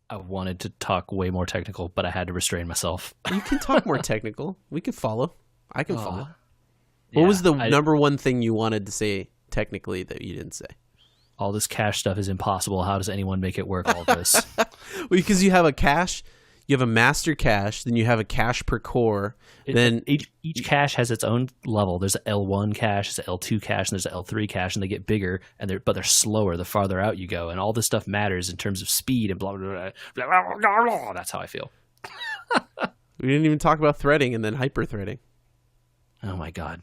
I wanted to talk way more technical, but I had to restrain myself. You can talk more technical. We can follow. I can follow. Yeah, What was the number one thing you wanted to say technically that you didn't say? All this cache stuff is impossible. How does anyone make it work, all this? Because you have a cache, you have a master cache, then you have a cache per core. Then each cache has its own level. There's an L1 cache, there's an L2 cache, and there's an L3 cache, and they get bigger, but they're slower the farther out you go. And all this stuff matters in terms of speed and blah, blah, blah, blah, blah, blah. That's how I feel. We didn't even talk about threading and then hyper-threading. Oh, my God.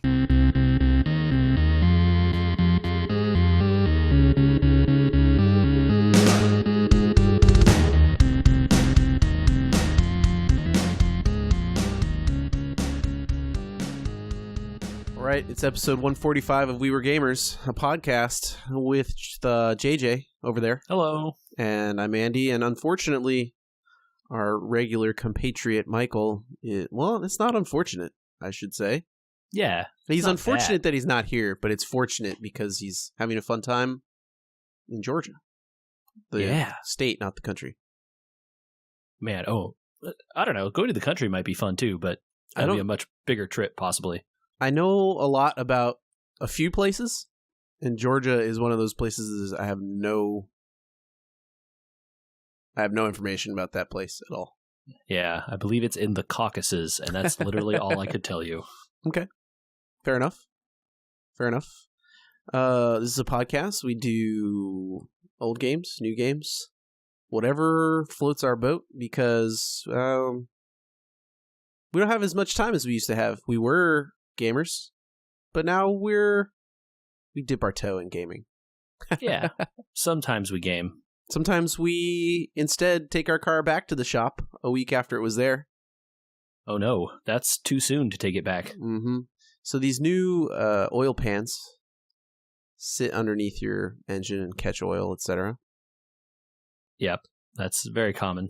All right, it's episode 145 of We Were Gamers, a podcast with the JJ over there. Hello. And I'm Andy, and unfortunately, our regular compatriot Michael, it's not unfortunate, I should say. Yeah. He's unfortunate that he's not here, but it's fortunate because he's having a fun time in Georgia. The state, not the country. Man, I don't know. Going to the country might be fun too, but that'll be a much bigger trip, possibly. I know a lot about a few places, and Georgia is one of those places I have no information about that place at all. Yeah, I believe it's in the Caucasus, and that's literally all I could tell you. Okay. Fair enough. This is a podcast. We do old games, new games, whatever floats our boat, because we don't have as much time as we used to have. We were gamers, but now we dip our toe in gaming. Yeah. Sometimes we game. Sometimes we instead take our car back to the shop a week after it was there. Oh no, that's too soon to take it back. Mm-hmm. So these new oil pans sit underneath your engine and catch oil, etc. Yep, that's very common.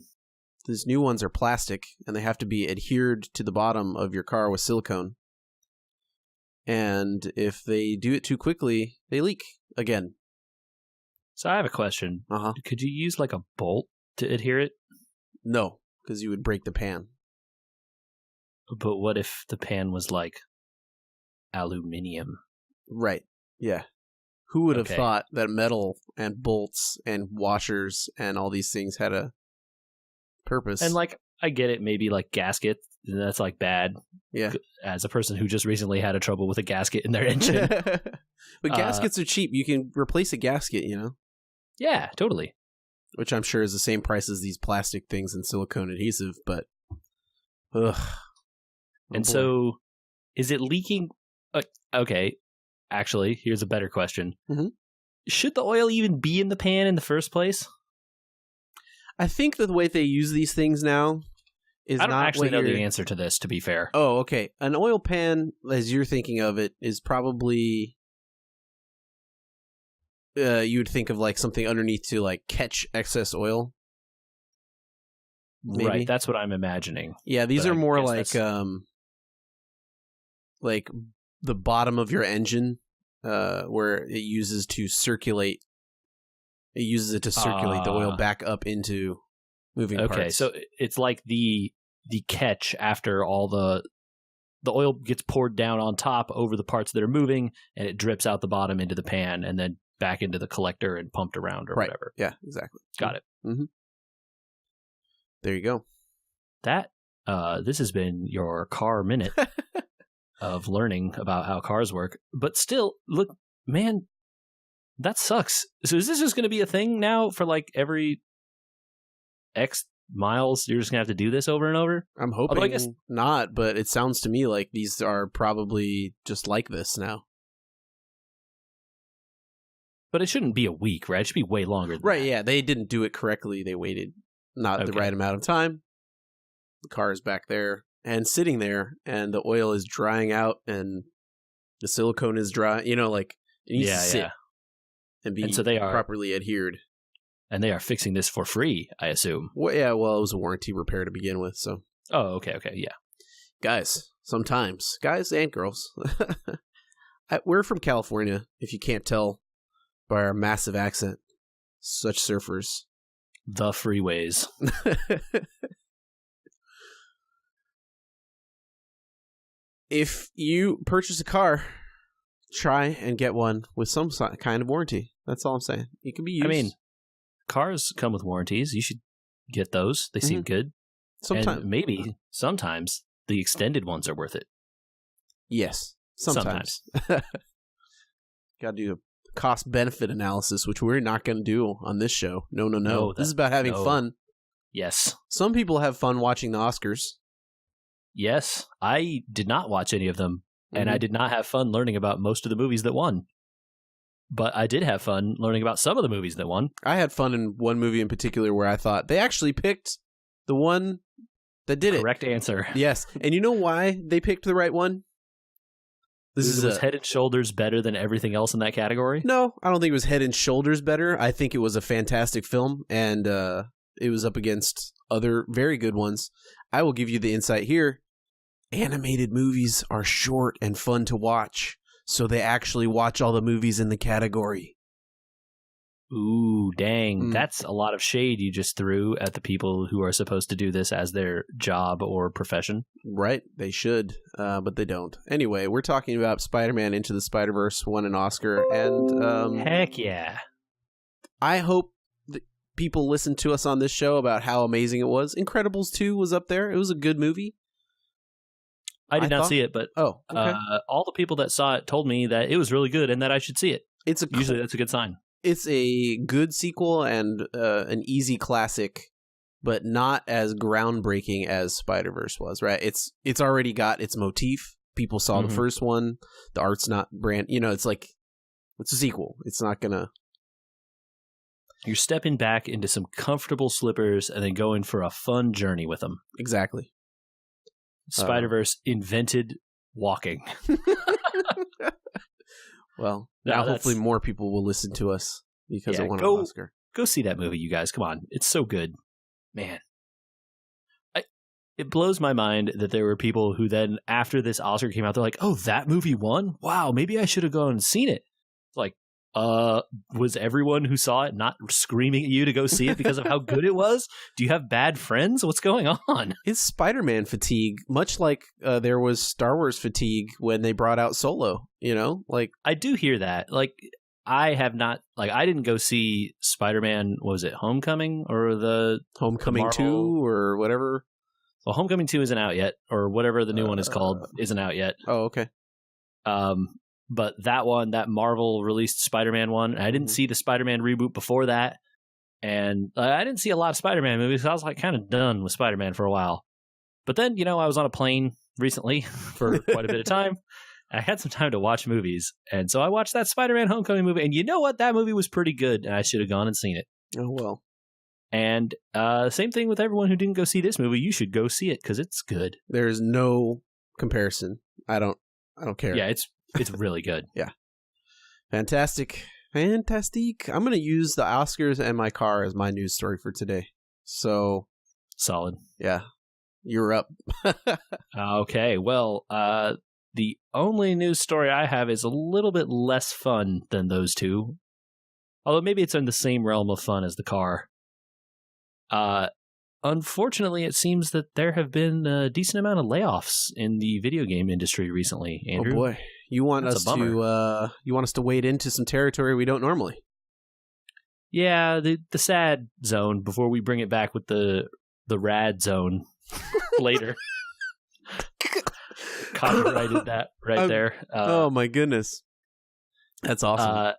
These new ones are plastic, and they have to be adhered to the bottom of your car with silicone. And if they do it too quickly, they leak again. So I have a question. Uh-huh. Could you use like a bolt to adhere it? No, because you would break the pan. But what if the pan was like aluminium? Right, yeah. Who would have thought that metal and bolts and washers and all these things had a purpose? And like, I get it, maybe like gasket, that's like bad. Yeah. As a person who just recently had a trouble with a gasket in their engine. But gaskets are cheap. You can replace a gasket, you know? Yeah, totally. Which I'm sure is the same price as these plastic things and silicone adhesive, but ugh. And so, is it leaking? Okay, actually, here's a better question. Mm-hmm. Should the oil even be in the pan in the first place? I think that the way they use these things now is not. I don't actually know the answer to this, to be fair. Oh, okay. An oil pan, as you're thinking of it, is probably you would think of like something underneath to like catch excess oil. Maybe. Right, that's what I'm imagining. Yeah, these are more like the bottom of your engine, where it uses to circulate. It uses it to circulate the oil back up into moving parts. Okay, so it's like the catch after all the oil gets poured down on top over the parts that are moving, and it drips out the bottom into the pan, and then back into the collector and pumped around or whatever. Yeah, exactly. Got it. Mm-hmm. There you go. That this has been your car minute of learning about how cars work. But still, look, man, that sucks. So is this just going to be a thing now for like every X miles? You're just going to have to do this over and over? I'm hoping not, but it sounds to me like these are probably just like this now. But it shouldn't be a week, right? It should be way longer than that. Yeah, they didn't do it correctly. They waited not the right amount of time. The car is back there and sitting there, and the oil is drying out, and the silicone is dry. You know, like it needs to sit and be so they are properly adhered. And they are fixing this for free, I assume. Well, yeah, well, it was a warranty repair to begin with, so. Oh, okay, yeah. Guys, sometimes, guys and girls, we're from California, if you can't tell by our massive accent, such surfers. The freeways. If you purchase a car, try and get one with some kind of warranty. That's all I'm saying. It can be used. I mean, cars come with warranties. You should get those. They seem good. Sometimes. And maybe sometimes the extended ones are worth it. Yes. Sometimes. Got to do a cost-benefit analysis, which we're not going to do on this show. No. This is about having fun. Yes. Some people have fun watching the Oscars. Yes. I did not watch any of them, and I did not have fun learning about most of the movies that won. But I did have fun learning about some of the movies that won. I had fun in one movie in particular where I thought they actually picked the one that did Correct answer. Yes. And you know why they picked the right one? This was head and shoulders better than everything else in that category? No, I don't think it was head and shoulders better. I think it was a fantastic film, and it was up against other very good ones. I will give you the insight here. Animated movies are short and fun to watch, so they actually watch all the movies in the category. Ooh, dang. That's a lot of shade you just threw at the people who are supposed to do this as their job or profession. Right. They should, but they don't. Anyway, we're talking about Spider-Man Into the Spider-Verse, won an Oscar, and... heck yeah. I hope that people listen to us on this show about how amazing it was. Incredibles 2 was up there. It was a good movie. I did not see it, but okay. all the people that saw it told me that it was really good and that I should see it. Usually that's a good sign. It's a good sequel and an easy classic, but not as groundbreaking as Spider-Verse was, right? It's already got its motif. People saw the first one. The art's not brand... it's like... It's a sequel. It's not gonna... You're stepping back into some comfortable slippers and then going for a fun journey with them. Exactly. Spider-Verse invented walking. Well, now hopefully more people will listen to us because it won an Oscar. Go see that movie, you guys. Come on. It's so good. Man. It blows my mind that there were people who then, after this Oscar came out, they're like, oh, that movie won? Wow, maybe I should have gone and seen it. Like, was everyone who saw it not screaming at you to go see it because of how good it was? Do you have bad friends? What's going on? It's Spider-Man fatigue, much like there was Star Wars fatigue when they brought out Solo, Like, I do hear that. Like, I have not, I didn't go see Spider-Man, what was it, Homecoming? Or the Homecoming 2 or whatever? Well, Homecoming 2 isn't out yet, or whatever the new one is called, isn't out yet. Oh, okay. But that one, that Marvel released Spider-Man one, I didn't see the Spider-Man reboot before that. And I didn't see a lot of Spider-Man movies. So I was kind of done with Spider-Man for a while. But then, I was on a plane recently for quite a bit of time. I had some time to watch movies. And so I watched that Spider-Man Homecoming movie. And you know what? That movie was pretty good. And I should have gone and seen it. Oh, well. And same thing with everyone who didn't go see this movie. You should go see it because it's good. There's no comparison. I don't care. Yeah, it's really good. Yeah. Fantastic. Fantastic. I'm going to use the Oscars and my car as my news story for today. So. Solid. Yeah. You're up. Okay. Well, the only news story I have is a little bit less fun than those two. Although maybe it's in the same realm of fun as the car. Unfortunately, it seems that there have been a decent amount of layoffs in the video game industry recently, Andrew. Oh boy. You want us to wade into some territory we don't normally. Yeah, the sad zone before we bring it back with the Rad Zone later. Copyrighted that there. Oh my goodness. That's awesome.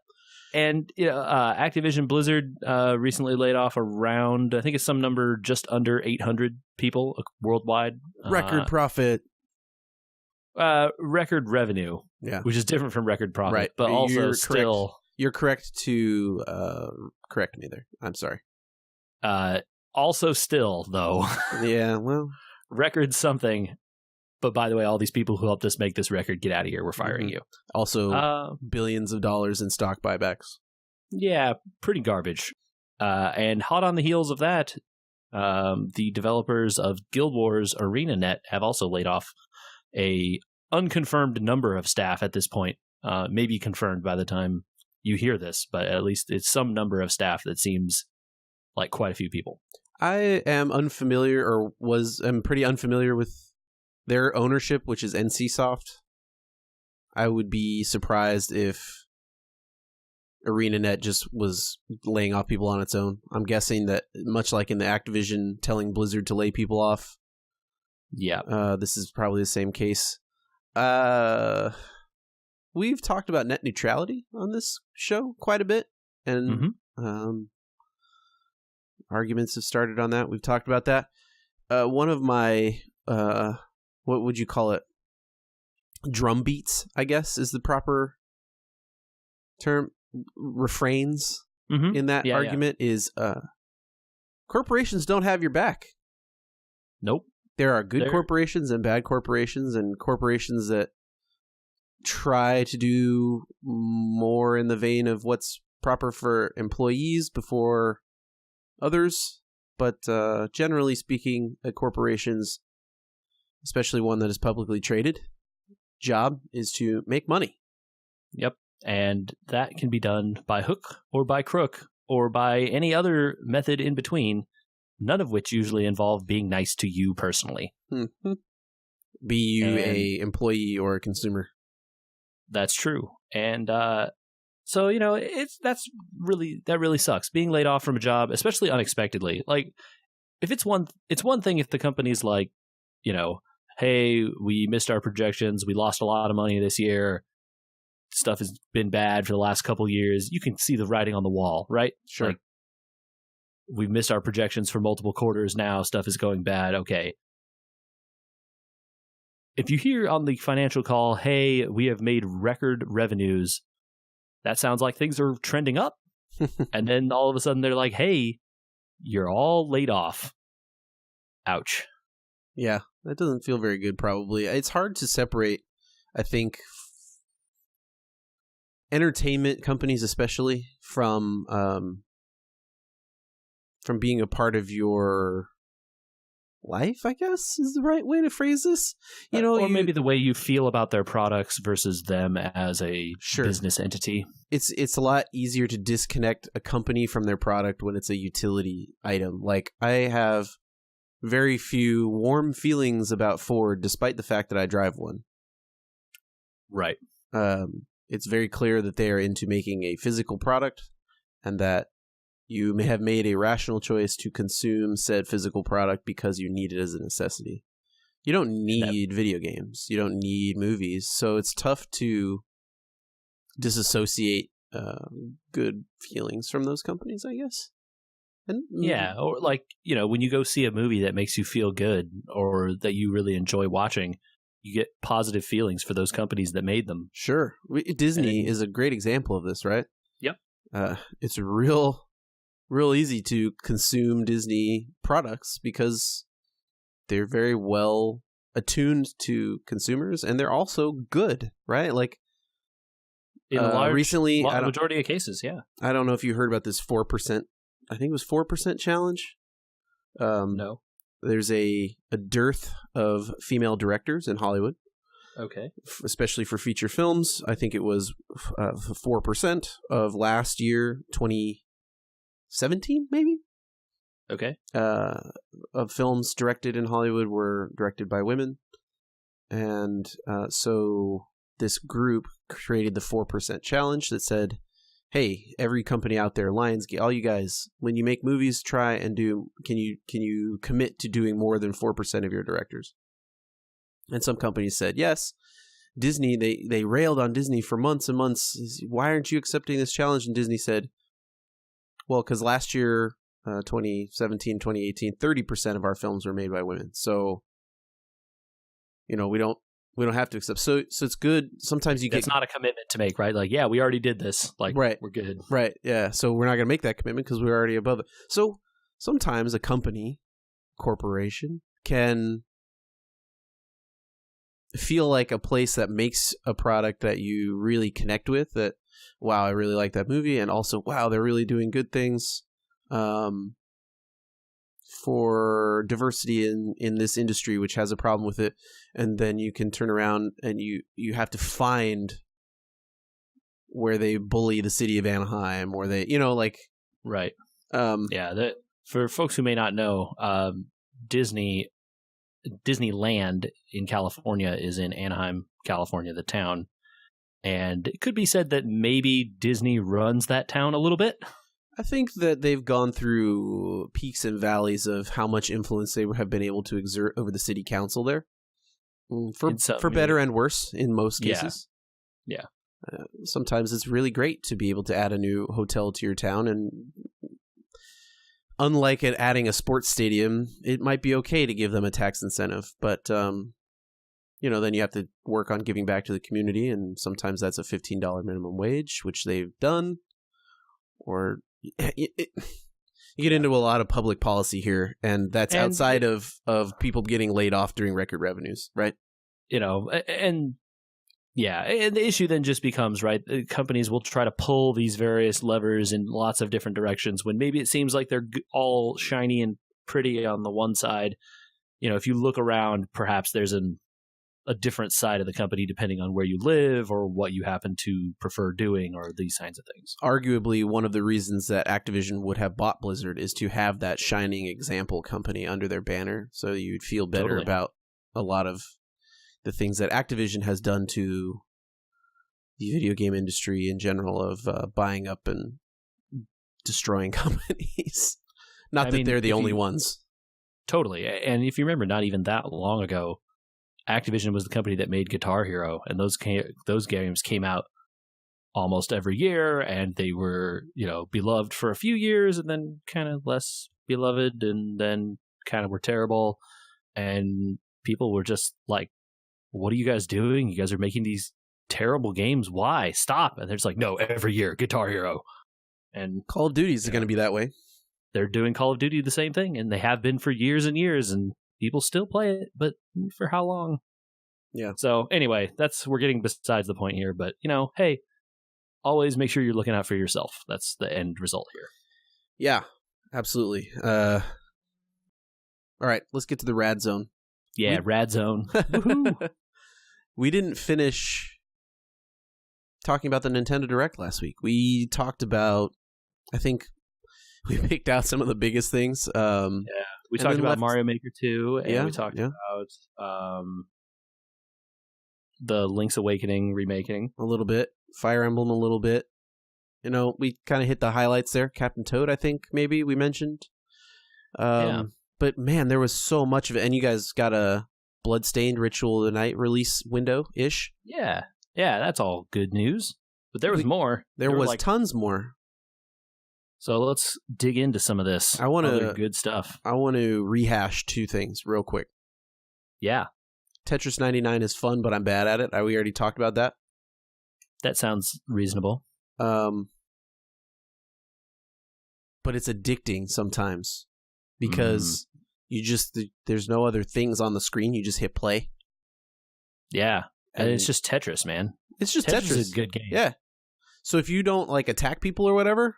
And Activision Blizzard recently laid off around, I think it's some number just under 800 people worldwide. Record profit. Record revenue, which is different from record profit, right? But also you're correct to correct me there. I'm sorry. Also, still though, yeah. Well, record something. But by the way, all these people who helped us make this record, get out of here. We're firing you. Also, billions of dollars in stock buybacks. Yeah, pretty garbage. And hot on the heels of that, the developers of Guild Wars ArenaNet have also laid off a unconfirmed number of staff at this point. Maybe confirmed by the time you hear this, but at least it's some number of staff that seems like quite a few people. I am unfamiliar, or am pretty unfamiliar with their ownership, which is NCSoft. I would be surprised if ArenaNet just was laying off people on its own. I'm guessing that, much like in the Activision telling Blizzard to lay people off, this is probably the same case. We've talked about net neutrality on this show quite a bit, and arguments have started on that. We've talked about that. One of my, what would you call it? Drum beats, I guess, is the proper term. Refrains in that argument is corporations don't have your back. Nope. There are good corporations and bad corporations, and corporations that try to do more in the vein of what's proper for employees before others. But generally speaking, corporations, especially one that is publicly traded, job is to make money. Yep. And that can be done by hook or by crook or by any other method in between, none of which usually involve being nice to you personally. Mm-hmm. Be you a employee or a consumer. That's true. And so, that really sucks. Being laid off from a job, especially unexpectedly. Like, if it's one thing if the company's like, hey, we missed our projections, we lost a lot of money this year, stuff has been bad for the last couple years. You can see the writing on the wall, right? Sure. Like, we've missed our projections for multiple quarters now. Stuff is going bad. Okay. If you hear on the financial call, hey, we have made record revenues, that sounds like things are trending up. And then all of a sudden they're like, hey, you're all laid off. Ouch. Yeah, that doesn't feel very good, probably. It's hard to separate, I think, entertainment companies especially from being a part of your life, I guess is the right way to phrase this. Or maybe the way you feel about their products versus them as a business entity. It's a lot easier to disconnect a company from their product when it's a utility item. Like, I have very few warm feelings about Ford, despite the fact that I drive one. Right. It's very clear that they are into making a physical product, and that you may have made a rational choice to consume said physical product because you need it as a necessity. You don't need video games. You don't need movies. So it's tough to disassociate good feelings from those companies, I guess. And, yeah, or like, when you go see a movie that makes you feel good or that you really enjoy watching, you get positive feelings for those companies that made them. Sure. Disney is a great example of this, right? Yep. It's real easy to consume Disney products because they're very well attuned to consumers, and they're also good, right? Like, in a majority of cases, yeah. I don't know if you heard about this 4%. I think it was 4% challenge. No. There's a dearth of female directors in Hollywood. Okay. Especially for feature films. I think it was 4% of last year, 2017, maybe? Okay. Of films directed in Hollywood were directed by women. And so this group created the 4% challenge that said, hey, every company out there, Lionsgate, all you guys, when you make movies, try and can you commit to doing more than 4% of your directors? And some companies said yes. Disney, they railed on Disney for months and months. Why aren't you accepting this challenge? And Disney said, well, because last year, 2017, 2018, 30% of our films were made by women. So, we don't have to accept. So it's good. Sometimes That's not a commitment to make, right? Like, yeah, we already did this. Like, right. We're good. Right. Yeah. So we're not going to make that commitment because we're already above it. So sometimes a corporation can feel like a place that makes a product that you really connect with, that, wow, I really like that movie. And also, wow, they're really doing good things for diversity in this industry, which has a problem with it. And then you can turn around and you have to find where they bully the city of Anaheim, or they, like, right. Yeah. for folks who may not know, Disneyland in California is in Anaheim, California, the town. And it could be said that maybe Disney runs that town a little bit. I think that they've gone through peaks and valleys of how much influence they have been able to exert over the city council there. For better and worse in most cases. Yeah. Sometimes it's really great to be able to add a new hotel to your town, and unlike adding a sports stadium, it might be okay to give them a tax incentive, but then you have to work on giving back to the community, and sometimes that's a $15 minimum wage, which they've done, or you get into a lot of public policy here, and that's outside of people getting laid off during record revenues, right? And the issue then just becomes, right, companies will try to pull these various levers in lots of different directions when maybe it seems like they're all shiny and pretty on the one side. If you look around, perhaps there's a different side of the company depending on where you live or what you happen to prefer doing or these kinds of things. Arguably, one of the reasons that Activision would have bought Blizzard is to have that shining example company under their banner, so you'd feel better about a lot of the things that Activision has done to the video game industry in general of buying up and destroying companies. Not that they're the only ones. Totally. And if you remember, not even that long ago, Activision was the company that made Guitar Hero, and those games came out almost every year, and they were, beloved for a few years, and then kind of less beloved, and then kind of were terrible, and people were just like, "What are you guys doing? You guys are making these terrible games. Why? Stop!" And they're just like, "No, every year, Guitar Hero." And Call of Duty is going to be that way. They're doing Call of Duty the same thing, and they have been for years and years, and people still play it, but for how long? Yeah. So anyway, we're getting besides the point here, but hey, always make sure you're looking out for yourself. That's the end result here. Yeah, absolutely. All right, let's get to the Rad Zone. Yeah, Rad Zone. We didn't finish talking about the Nintendo Direct last week. We talked about, I think we picked out some of the biggest things. We talked about Mario Maker 2, and we talked about the Link's Awakening remaking. A little bit. Fire Emblem a little bit. We kind of hit the highlights there. Captain Toad, I think, maybe we mentioned. But man, there was so much of it. And you guys got a Bloodstained Ritual of the Night release window-ish. Yeah, that's all good news. But there was more. There was tons more. So let's dig into some of this other good stuff. I want to rehash two things real quick. Yeah. Tetris 99 is fun, but I'm bad at it. We already talked about that. That sounds reasonable. But it's addicting sometimes because there's no other things on the screen. You just hit play. Yeah. And it's just Tetris, man. It's just Tetris. Tetris. Is a good game. Yeah. So if you don't attack people or whatever,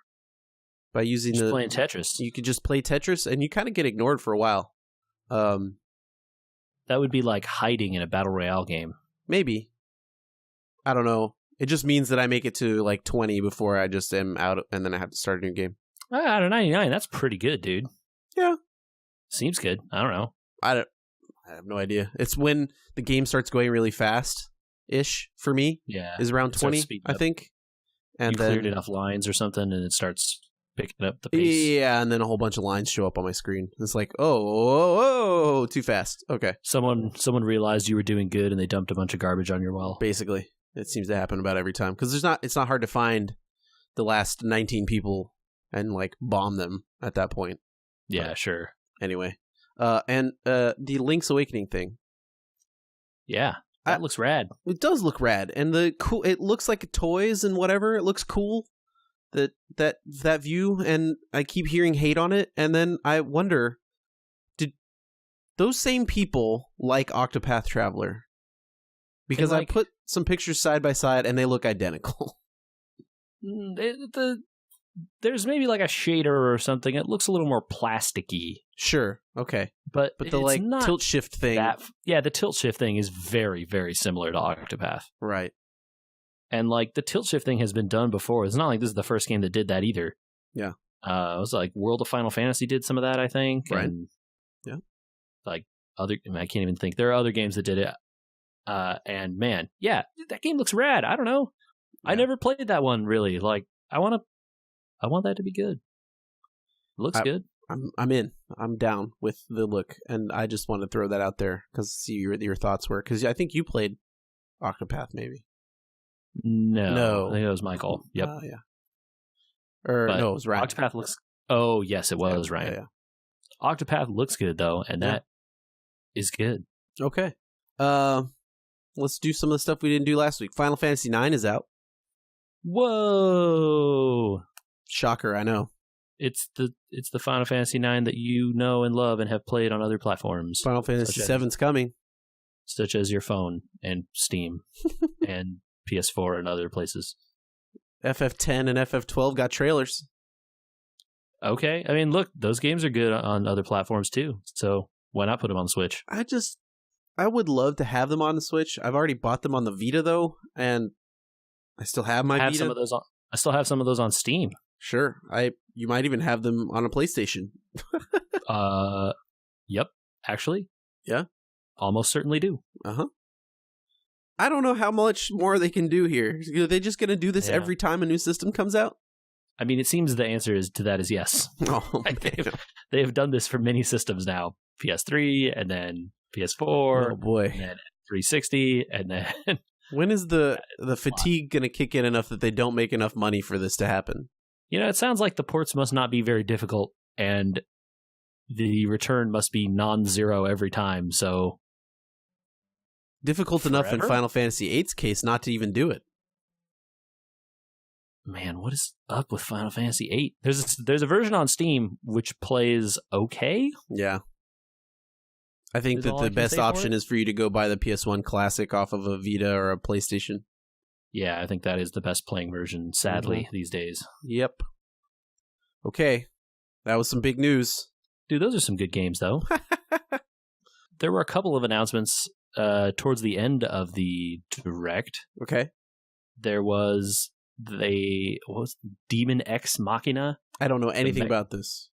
by using just playing Tetris, you could just play Tetris, and you kind of get ignored for a while. That would be like hiding in a battle royale game. Maybe. I don't know. It just means that I make it to 20 before I just am out, and then I have to start a new game. Out of 99, that's pretty good, dude. Yeah. Seems good. I don't know. I have no idea. It's when the game starts going really fast-ish for me. Yeah. Is around 20, I think. And you cleared enough lines or something, and it starts picking up the pace. Yeah, and then a whole bunch of lines show up on my screen. It's like, oh, too fast. Okay. Someone realized you were doing good, and they dumped a bunch of garbage on your well. Basically. It seems to happen about every time. Because it's not hard to find the last 19 people and bomb them at that point. Yeah, sure. Anyway. And the Link's Awakening thing. Yeah. That looks rad. It does look rad. And it looks like toys and whatever. It looks cool. That view, and I keep hearing hate on it, and then I wonder, did those same people like Octopath Traveler? Because I put some pictures side by side, and they look identical. There's maybe a shader or something. It looks a little more plasticky. Sure, okay, but the tilt shift thing. The tilt shift thing is very, very similar to Octopath, right? And the tilt shift thing has been done before. It's not like this is the first game that did that either. Yeah. It was like World of Final Fantasy did some of that, I think. Right. And yeah. Like I can't even think. There are other games that did it. And man, yeah, that game looks rad. I don't know. Yeah. I never played that one really. Like I want that to be good. It looks good. I'm in. I'm down with the look, and I just want to throw that out there because see your thoughts were because I think you played Octopath maybe. No, I think it was Michael. Yep. Yeah. Or no, it was Ryan. Octopath looks. Oh yes, it was Ryan. Yeah. Octopath looks good though, and that is good. Okay. Let's do some of the stuff we didn't do last week. Final Fantasy IX is out. Whoa! Shocker, I know. It's the Final Fantasy IX that you know and love and have played on other platforms. Final Fantasy VII's coming. Such as your phone and Steam and PS4 and other places. FF10 and FF12 got trailers. Okay. I mean, look, those games are good on other platforms too. So why not put them on the Switch? I would love to have them on the Switch. I've already bought them on the Vita though, and I still have my Vita. I still have some of those on Steam. Sure. You might even have them on a PlayStation. Yep. Actually. Yeah. Almost certainly do. Uh-huh. I don't know how much more they can do here. Are they just going to do this every time a new system comes out? I mean, it seems the answer to that is yes. Oh, they have done this for many systems now. PS3 and then PS4. Oh boy. And then 360 and then when is the fatigue going to kick in enough that they don't make enough money for this to happen? You know, it sounds like the ports must not be very difficult and the return must be non-zero every time. So difficult enough in Final Fantasy VIII's case not to even do it. Man, what is up with Final Fantasy VIII? There's a version on Steam which plays okay. Yeah. I think that the best option is for you to go buy the PS1 Classic off of a Vita or a PlayStation. Yeah, I think that is the best playing version, sadly, these days. Yep. Okay. That was some big news. Dude, those are some good games, though. There were a couple of announcements towards the end of the Direct. Okay. There was Daemon X Machina. I don't know anything about this.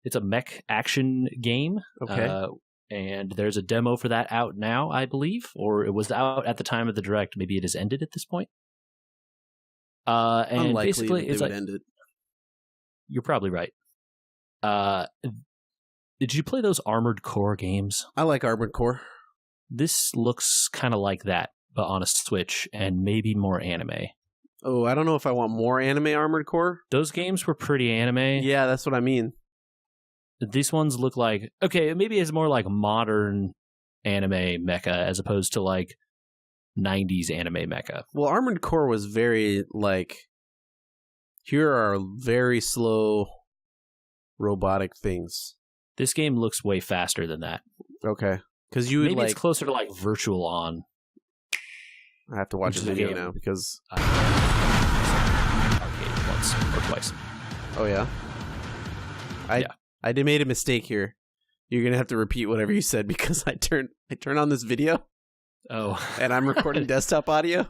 It's a mech action game. Okay. And there's a demo for that out now, I believe. Or it was out at the time of the Direct. Maybe it has ended at this point. And unlikely basically, they would end it. You're probably right. Did you play those Armored Core games? I like Armored Core. This looks kind of like that, but on a Switch and maybe more anime. Oh, I don't know if I want more anime Armored Core. Those games were pretty anime. Yeah, that's what I mean. These ones look like, okay, maybe it's more like modern anime mecha as opposed to like 90s anime mecha. Well, Armored Core was very like, here are very slow robotic things. This game looks way faster than that. Okay. Because you would maybe it's closer to like Virtual On. I have to watch the video now because arcade once or twice. Oh yeah. I made a mistake here. You're gonna have to repeat whatever you said because I turn on this video. Oh. And I'm recording desktop audio.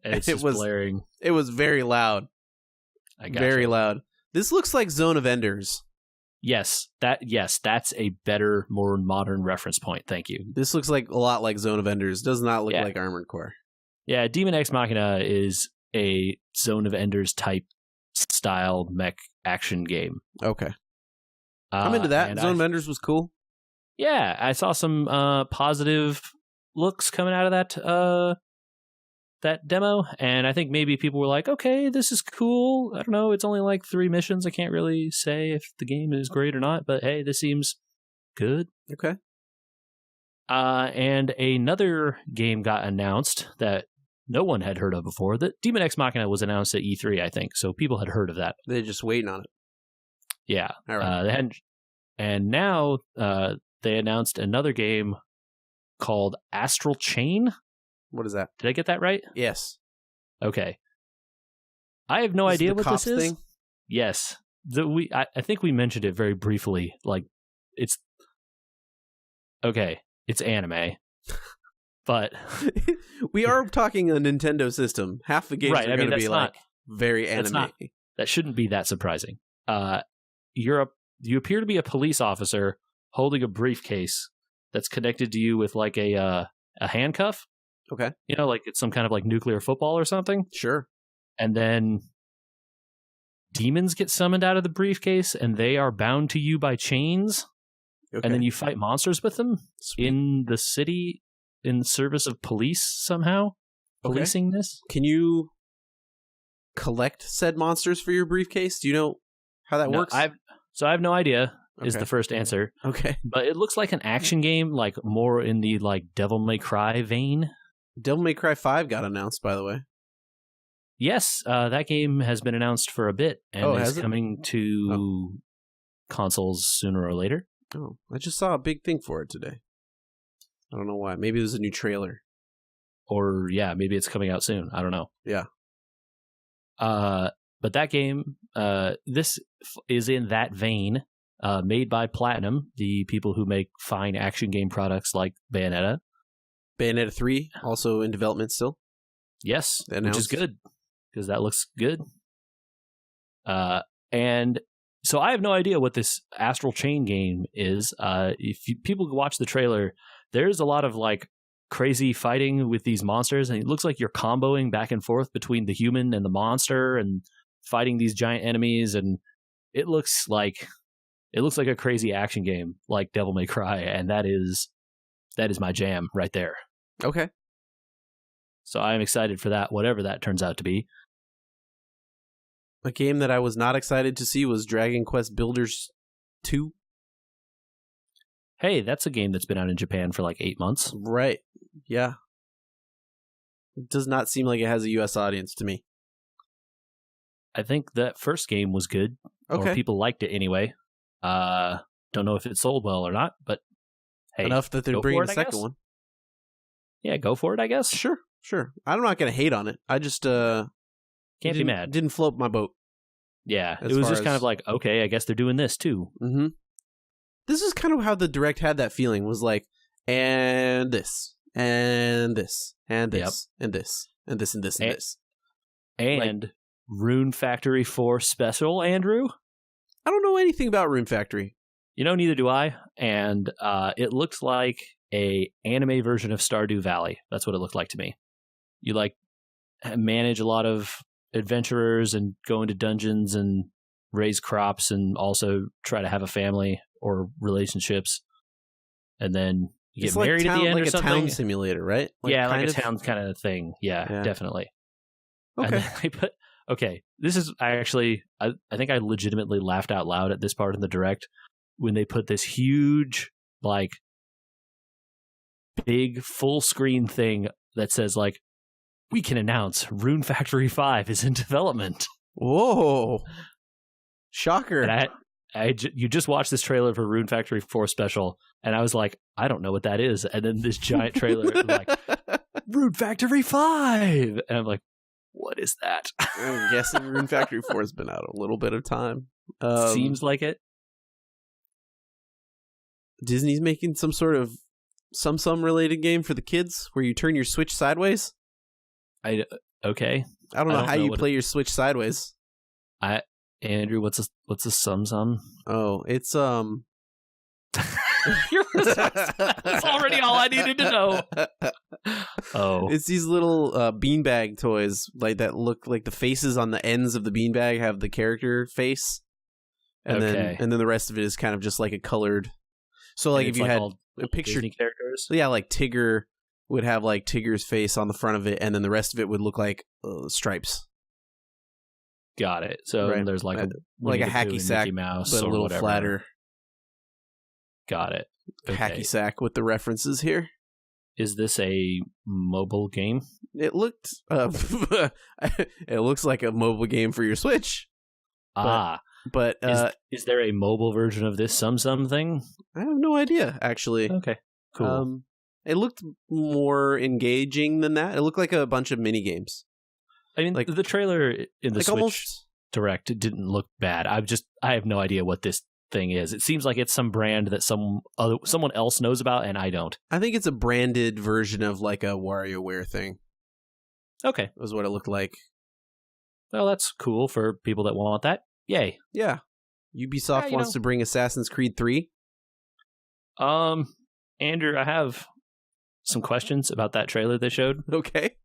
And it was blaring. It was very loud. Very loud. This looks like Zone of Enders. Yes, that's a better, more modern reference point. Thank you. This looks like a lot like Zone of Enders. Does not look like Armored Core. Yeah, Daemon X Machina is a Zone of Enders type style mech action game. Okay. I'm into that. Zone of Enders was cool. Yeah, I saw some positive looks coming out of that demo, and I think maybe people were like, okay, this is cool. I don't know, it's only like 3 missions. I can't really say if the game is great or not, but hey, this seems good. Okay. And another game got announced that no one had heard of before. The Daemon X Machina was announced at E3, I think, so people had heard of that. They're just waiting on it. Yeah. All right. They hadn't, and now they announced another game called Astral Chain. What is that? Did I get that right? Yes. Okay. I have no idea what this is. Thing? Yes. I think we mentioned it very briefly. Like, it's okay. It's anime, but we are talking a Nintendo system. Half the games are going to be like very anime. That shouldn't be that surprising. you appear to be a police officer holding a briefcase that's connected to you with like a handcuff. Okay. You know, like it's some kind of like nuclear football or something. Sure. And then demons get summoned out of the briefcase and they are bound to you by chains. Okay. And then you fight monsters with them in the city in service of police somehow. Okay. Policing this. Can you collect said monsters for your briefcase? Do you know how that works? I have no idea is Okay. the first answer. Okay. But it looks like an action game, like more in the like Devil May Cry vein. Devil May Cry 5 got announced, by the way. Yes, that game has been announced for a bit and is coming to consoles sooner or later. Oh, I just saw a big thing for it today. I don't know why. Maybe it was a new trailer. Or, yeah, maybe it's coming out soon. I don't know. Yeah. But that game, this is in that vein, made by Platinum, the people who make fine action game products like Bayonetta. Bayonetta 3, also in development still. Yes, which is good, because that looks good. And so I have no idea what this Astral Chain game is. If people watch the trailer, there's a lot of like crazy fighting with these monsters, and it looks like you're comboing back and forth between the human and the monster and fighting these giant enemies, and it looks like a crazy action game like Devil May Cry, and that is my jam right there. Okay. So I'm excited for that, whatever that turns out to be. A game that I was not excited to see was Dragon Quest Builders 2. Hey, that's a game that's been out in Japan for like 8 months. Right. Yeah. It does not seem like it has a US audience to me. I think that first game was good. Okay. Or people liked it anyway. Don't know if it sold well or not, but hey. Enough that they're bringing a second one. Yeah, go for it, I guess. Sure. I'm not going to hate on it. I just can't be mad. Didn't float my boat. Yeah, it was just kind of like, okay, I guess they're doing this too. Mm-hmm. This is kind of how the Direct had that feeling, was like, and this, and this, and this, Yep. and this, and this, and this, and this. And like, Rune Factory 4 special, Andrew? I don't know anything about Rune Factory. You know, neither do I. And it looks like a anime version of Stardew Valley. That's what it looked like to me. You like manage a lot of adventurers and go into dungeons and raise crops and also try to have a family or relationships. And then you get married at the end or something. Like a town simulator, right? Yeah, like a town kind of thing. Yeah, definitely. Okay. This is I think I legitimately laughed out loud at this part in the Direct when they put this huge, like, big full screen thing that says, like, we can announce Rune Factory 5 is in development. Whoa. Shocker. And you just watched this trailer for Rune Factory 4 special, and I was like, I don't know what that is. And then this giant trailer, like, Rune Factory 5! And I'm like, what is that? I'm guessing Rune Factory 4 has been out a little bit of time. Seems like it. Disney's making some sort of Tsum Tsum related game for the kids where you turn your Switch sideways. Okay. I don't know how you play your Switch sideways. Andrew, what's a Tsum Tsum? Oh, it's That's already all I needed to know. Oh, it's these little beanbag toys like that look like the faces on the ends of the beanbag have the character face, and then the rest of it is kind of just like a colored. So like if you had a picture Disney characters, yeah, like Tigger would have like Tigger's face on the front of it, and then the rest of it would look like stripes. Got it. So right. There's like a hacky sack, Mouse, but a little whatever. flatter. Got it. Okay. Hacky sack with the references here. Is this a mobile game? It looked. It looks like a mobile game for your Switch. But is there a mobile version of this Tsum Tsum thing? I have no idea, actually. Okay, cool. It looked more engaging than that. It looked like a bunch of mini games. I mean, like the trailer in the like Switch almost... Direct didn't look bad. I have no idea what this thing is. It seems like it's some brand that someone else knows about, and I don't. I think it's a branded version of like a WarioWare thing. Okay, was what it looked like. Well, that's cool for people that want that. Yay! Yeah. Ubisoft wants to bring Assassin's Creed 3. Andrew, I have some questions about that trailer they showed. Okay.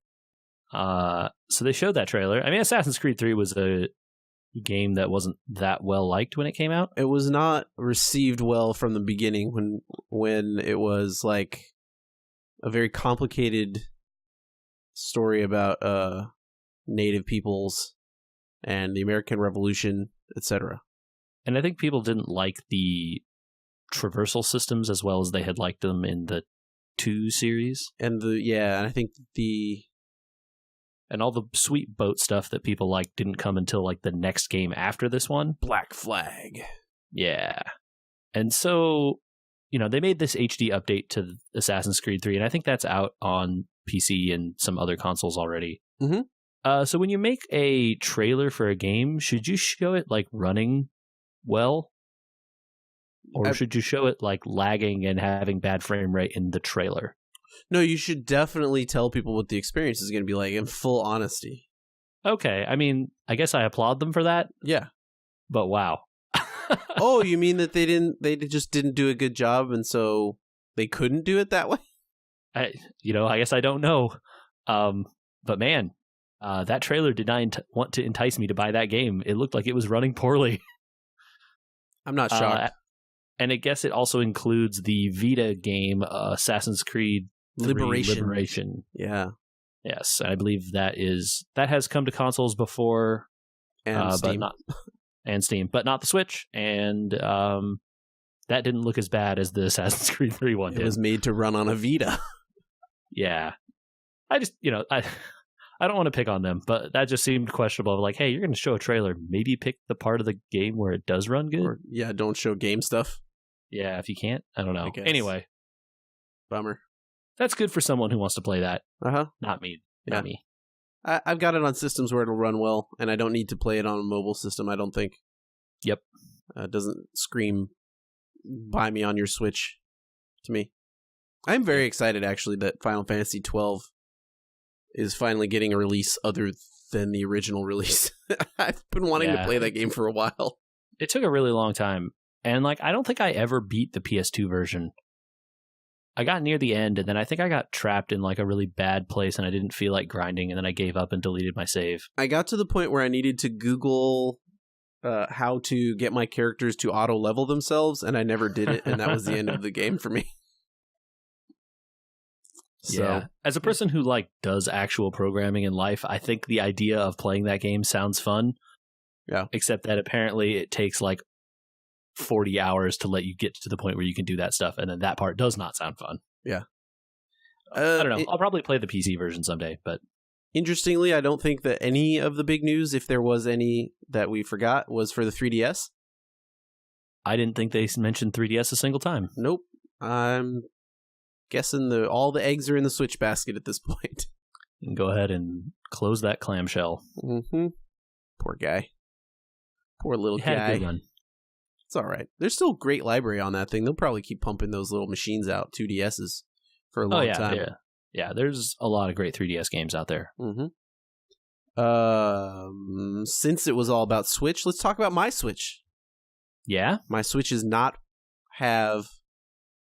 So they showed that trailer. I mean, Assassin's Creed 3 was a game that wasn't that well liked when it came out. It was not received well from the beginning when it was like a very complicated story about native peoples and the American Revolution, etc. And I think people didn't like the traversal systems as well as they had liked them in the 2 series. And I think and all the sweet boat stuff that people liked didn't come until like the next game after this one. Black Flag. Yeah. And so, they made this HD update to Assassin's Creed 3, and I think that's out on PC and some other consoles already. Mm-hmm. So when you make a trailer for a game, should you show it like running well? Or should you show it like lagging and having bad frame rate in the trailer? No, you should definitely tell people what the experience is going to be like in full honesty. Okay, I mean, I guess I applaud them for that. Yeah. But wow. Oh, you mean that they just didn't do a good job and so they couldn't do it that way? I guess I don't know. But man, that trailer did not want to entice me to buy that game. It looked like it was running poorly. I'm not shocked. And I guess it also includes the Vita game, Assassin's Creed Liberation. Yeah. Yes, I believe that has come to consoles before, and Steam. But not the Switch. And that didn't look as bad as the Assassin's Creed 3 one did. It was made to run on a Vita. Yeah, I just I don't want to pick on them, but that just seemed questionable. Like, hey, you're going to show a trailer, maybe pick the part of the game where it does run good. Or, don't show game stuff. Yeah, if you can't, I don't know. Anyway, bummer. That's good for someone who wants to play that. Not me. Yeah. Not me. I've got it on systems where it'll run well, and I don't need to play it on a mobile system, I don't think. Yep. It doesn't scream, buy me on your Switch to me. I'm very excited, actually, that Final Fantasy XII is finally getting a release other than the original release. I've been wanting to play that game for a while. It took a really long time. And I don't think I ever beat the PS2 version. I got near the end, and then I think I got trapped in a really bad place, and I didn't feel like grinding, and then I gave up and deleted my save. I got to the point where I needed to Google how to get my characters to auto-level themselves, and I never did it, and that was the end of the game for me. So, yeah. As a person who does actual programming in life, I think the idea of playing that game sounds fun. Yeah. Except that apparently it takes 40 hours to let you get to the point where you can do that stuff, and then that part does not sound fun. Yeah. I don't know. I'll probably play the PC version someday, but interestingly, I don't think that any of the big news, if there was any that we forgot, was for the 3DS. I didn't think they mentioned 3DS a single time. Nope. I'm guessing all the eggs are in the Switch basket at this point. You can go ahead and close that clamshell. Mm-hmm. Poor guy. Poor little guy. Had a good run. It's all right. There's still a great library on that thing. They'll probably keep pumping those little machines out, 2DSs, for a long time. Yeah, there's a lot of great 3DS games out there. Mm-hmm. Since it was all about Switch, let's talk about my Switch. Yeah? My Switch does not have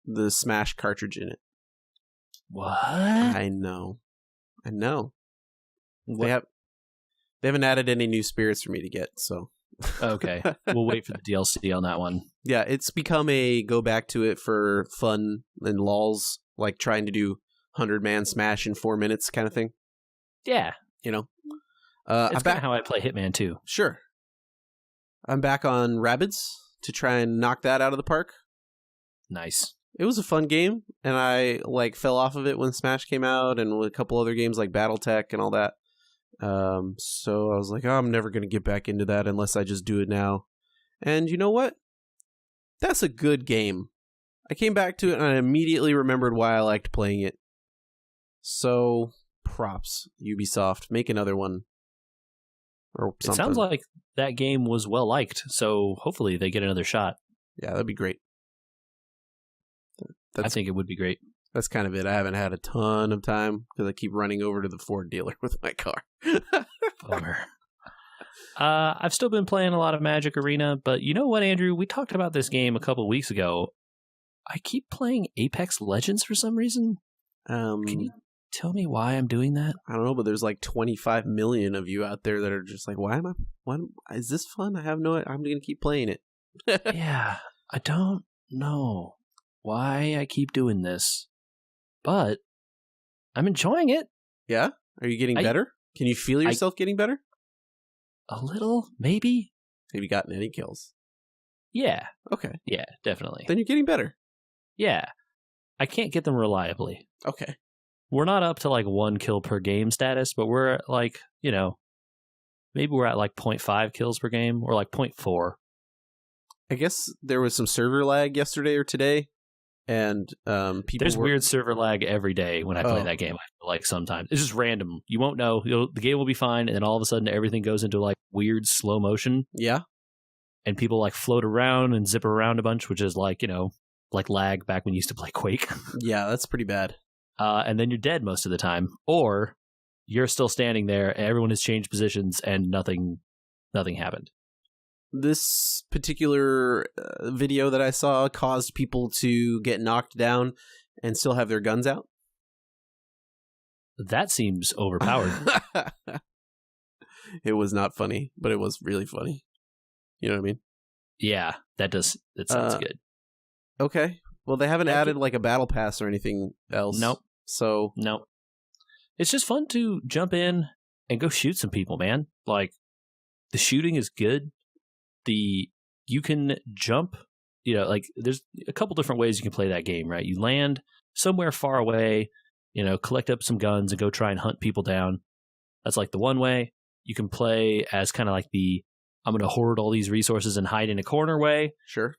the Smash cartridge in it. What? I know. They haven't added any new spirits for me to get, so... Okay, we'll wait for the DLC on that one. Yeah, it's become a go back to it for fun and lols, like trying to do 100-man Smash in 4 minutes kind of thing. Yeah. It's kind of how I play Hitman too. Sure. I'm back on Rabbids to try and knock that out of the park. Nice. It was a fun game, and I fell off of it when Smash came out, and with a couple other games like BattleTech and all that. So I was like, I'm never going to get back into that unless I just do it now. And you know what? That's a good game. I came back to it and I immediately remembered why I liked playing it. So, props, Ubisoft. Make another one. Or something. It sounds like that game was well liked, so hopefully they get another shot. Yeah, that'd be great. I think it would be great. That's kind of it. I haven't had a ton of time because I keep running over to the Ford dealer with my car. Bummer. I've still been playing a lot of Magic Arena, but you know what, Andrew? We talked about this game a couple weeks ago. I keep playing Apex Legends for some reason. Can you tell me why I'm doing that? I don't know, but there's like 25 million of you out there that are just like, why is this fun? I have no, I'm going to keep playing it. Yeah, I don't know why I keep doing this, but I'm enjoying it. Yeah? Are you getting better? Can you feel yourself getting better? A little, maybe. Have you gotten any kills? Yeah. Okay. Yeah, definitely. Then you're getting better. Yeah. I can't get them reliably. Okay. We're not up to like 1 kill per game status, but we're at like, maybe we're at like 0.5 kills per game or like 0.4. I guess there was some server lag yesterday or today, and people. There's weird server lag every day when I play that game. I feel like sometimes it's just random. You won't know. The game will be fine, and then all of a sudden everything goes into like weird slow motion. Yeah, and people like float around and zip around a bunch, which is like like lag back when you used to play Quake. Yeah, that's pretty bad. And then you're dead most of the time, or you're still standing there. And everyone has changed positions, and nothing happened. This particular video that I saw caused people to get knocked down and still have their guns out. That seems overpowered. It was not funny, but it was really funny. You know what I mean? Yeah, that sounds good. Okay. Well, they haven't added like a battle pass or anything else. Nope. So nope. It's just fun to jump in and go shoot some people, man. Like, the shooting is good. You can jump, like there's a couple different ways you can play that game, right? You land somewhere far away, collect up some guns and go try and hunt people down. That's like the one way. You can play as kind of like I'm going to hoard all these resources and hide in a corner way. Sure.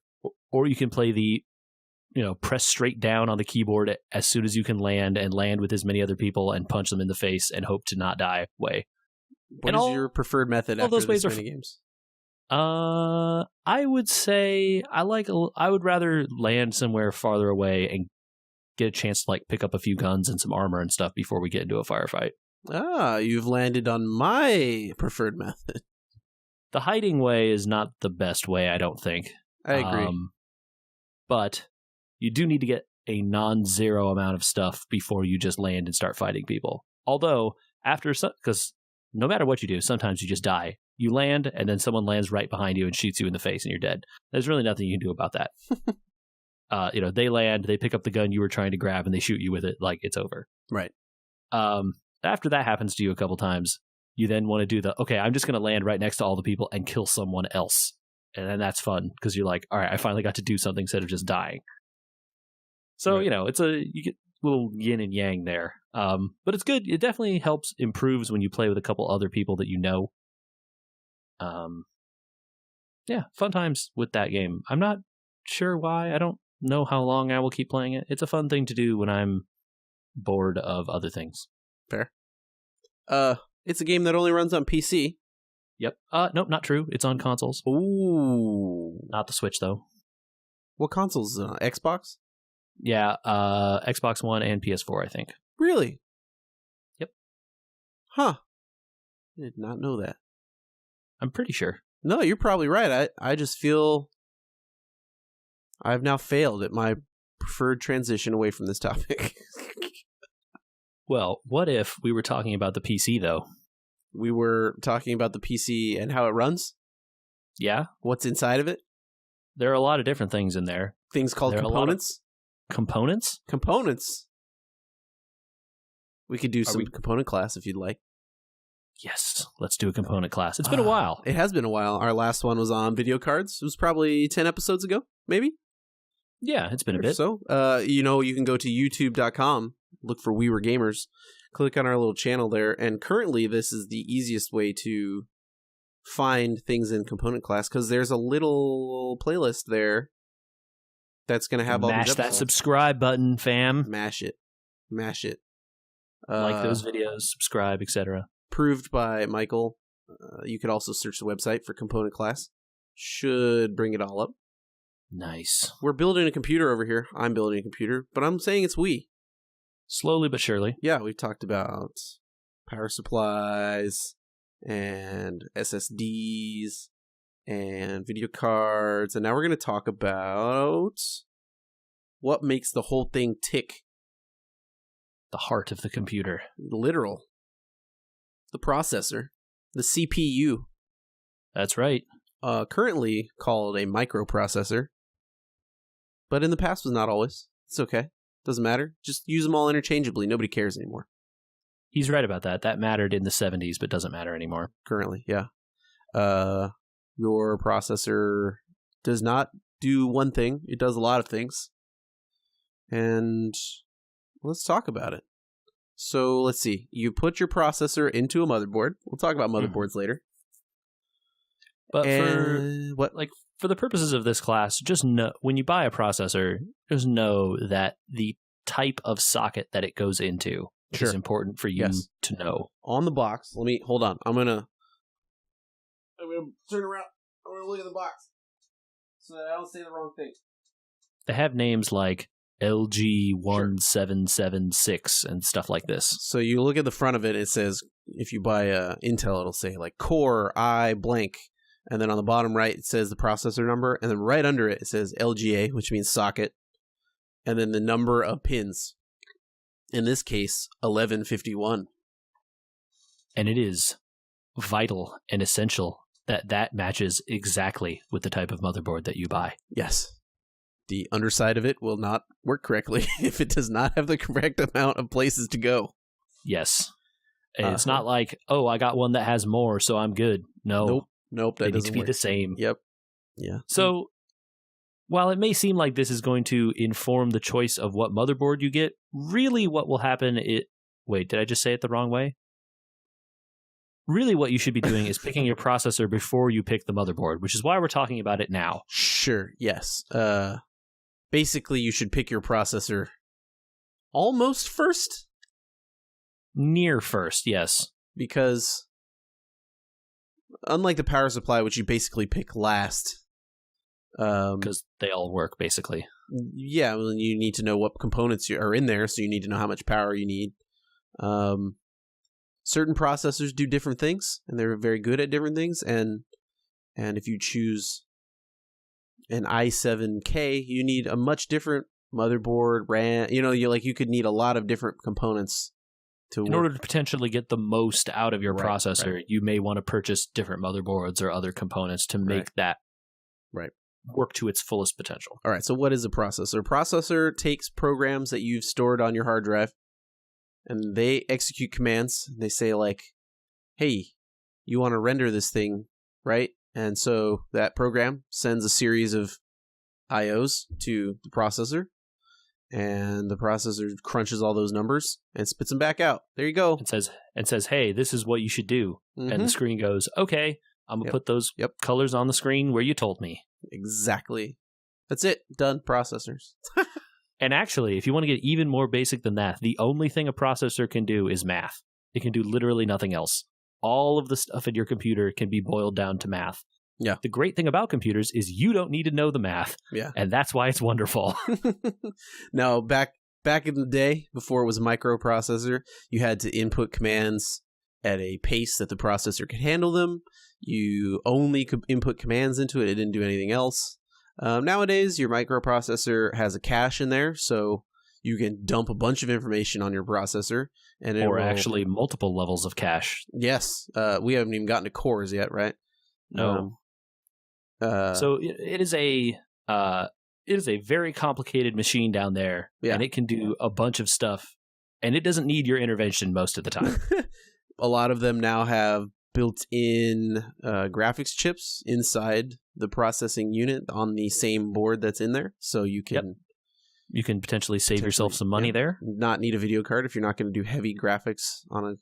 Or you can play press straight down on the keyboard as soon as you can land and land with as many other people and punch them in the face and hope to not die way. What is your preferred method after this many games? I would say I would rather land somewhere farther away and get a chance to like pick up a few guns and some armor and stuff before we get into a firefight. You've landed on my preferred method. The hiding way is not the best way, I don't think. I agree. But you do need to get a non-zero amount of stuff before you just land and start fighting people. Although, because no matter what you do, sometimes you just die. You land, and then someone lands right behind you and shoots you in the face, and you're dead. There's really nothing you can do about that. They land, they pick up the gun you were trying to grab, and they shoot you with it, like it's over. Right. After that happens to you a couple times, you then want to do I'm just going to land right next to all the people and kill someone else. And then that's fun, because you're like, all right, I finally got to do something instead of just dying. So, right. You get a little yin and yang there. But it's good. It definitely improves when you play with a couple other people that you know. Fun times with that game. I'm not sure why. I don't know how long I will keep playing it. It's a fun thing to do when I'm bored of other things. Fair. It's a game that only runs on PC. Yep. Nope, not true. It's on consoles. Ooh. Not the Switch, though. What consoles? Xbox? Yeah, Xbox One and PS4, I think. Really? Yep. Huh. I did not know that. I'm pretty sure. No, you're probably right. I just feel I've now failed at my preferred transition away from this topic. Well, what if we were talking about the PC, though? We were talking about the PC and how it runs? Yeah. What's inside of it? There are a lot of different things in there. Things called components? Components? Components. We could do some component class if you'd like. Yes, let's do a component class. It's been a while. It has been a while. Our last one was on video cards. It was probably 10 episodes ago, maybe? Yeah, it's been a bit. So, you can go to youtube.com, look for We Were Gamers, click on our little channel there, and currently this is the easiest way to find things in component class, because there's a little playlist there that's going to have all these episodes. Mash that subscribe button, fam. Mash it. Like those videos, subscribe, etc. Approved by Michael. You could also search the website for component class. Should bring it all up. Nice. We're building a computer over here. I'm building a computer, but I'm saying it's we. Slowly but surely. Yeah, we've talked about power supplies, and SSDs and video cards. And now we're going to talk about what makes the whole thing tick. The heart of the computer. Literal. The processor. The CPU. That's right. Currently called a microprocessor. But in the past was not always. It's okay. Doesn't matter. Just use them all interchangeably. Nobody cares anymore. He's right about that. That mattered in the 70s, but doesn't matter anymore. Currently, yeah. Your processor does not do one thing. It does a lot of things. And let's talk about it. So let's see. You put your processor into a motherboard. We'll talk about motherboards later. But what? For the purposes of this class, just know when you buy a processor, just know that the type of socket that it goes into is important for you to know. On the box, hold on. I'm gonna turn around. I'm gonna look at the box so that I don't say the wrong thing. They have names like LG1776 and stuff like this. So you look at the front of it, it says, if you buy Intel, it'll say like Core I blank. And then on the bottom right, it says the processor number. And then right under it, it says LGA, which means socket. And then the number of pins. In this case, 1151. And it is vital and essential that matches exactly with the type of motherboard that you buy. Yes. The underside of it will not work correctly if it does not have the correct amount of places to go. Yes. And it's not like, oh, I got one that has more, so I'm good. No. Nope. That they need to be the same. Yep. Yeah. So, while it may seem like this is going to inform the choice of what motherboard you get, really what will happen wait, did I just say it the wrong way? Really what you should be doing is picking your processor before you pick the motherboard, which is why we're talking about it now. Sure, yes. Basically, you should pick your processor almost first? Near first, yes. Because unlike the power supply, which you basically pick last. Because they all work, basically. Yeah, well, you need to know what components are in there, so you need to know how much power you need. Certain processors do different things, and they're very good at different things. And if you choose an i7K, you need a much different motherboard, RAM. You could need a lot of different components to in order to potentially get the most out of your processor. Right. You may want to purchase different motherboards or other components to make that work to its fullest potential. All right, so what is a processor? A processor takes programs that you've stored on your hard drive, and they execute commands. They say like, hey, you want to render this thing, right? And so that program sends a series of IOs to the processor, and the processor crunches all those numbers and spits them back out. There you go. And says, hey, this is what you should do. Mm-hmm. And the screen goes, okay, I'm going to put those colors on the screen where you told me. Exactly. That's it. Done. Processors. And actually, if you want to get even more basic than that, the only thing a processor can do is math. It can do literally nothing else. All of the stuff in your computer can be boiled down to math. Yeah. The great thing about computers is you don't need to know the math. Yeah. And that's why it's wonderful. Now, back in the day, before it was a microprocessor, you had to input commands at a pace that the processor could handle them. You only could input commands into it. It didn't do anything else. Nowadays, your microprocessor has a cache in there, so you can dump a bunch of information on your processor. Or actually multiple levels of cache. Yes. We haven't even gotten to cores yet, right? No. So it is a very complicated machine down there, and it can do a bunch of stuff, and it doesn't need your intervention most of the time. A lot of them now have built-in graphics chips inside the processing unit on the same board that's in there, so you can potentially save yourself some money there. Not need a video card if you're not going to do heavy graphics on a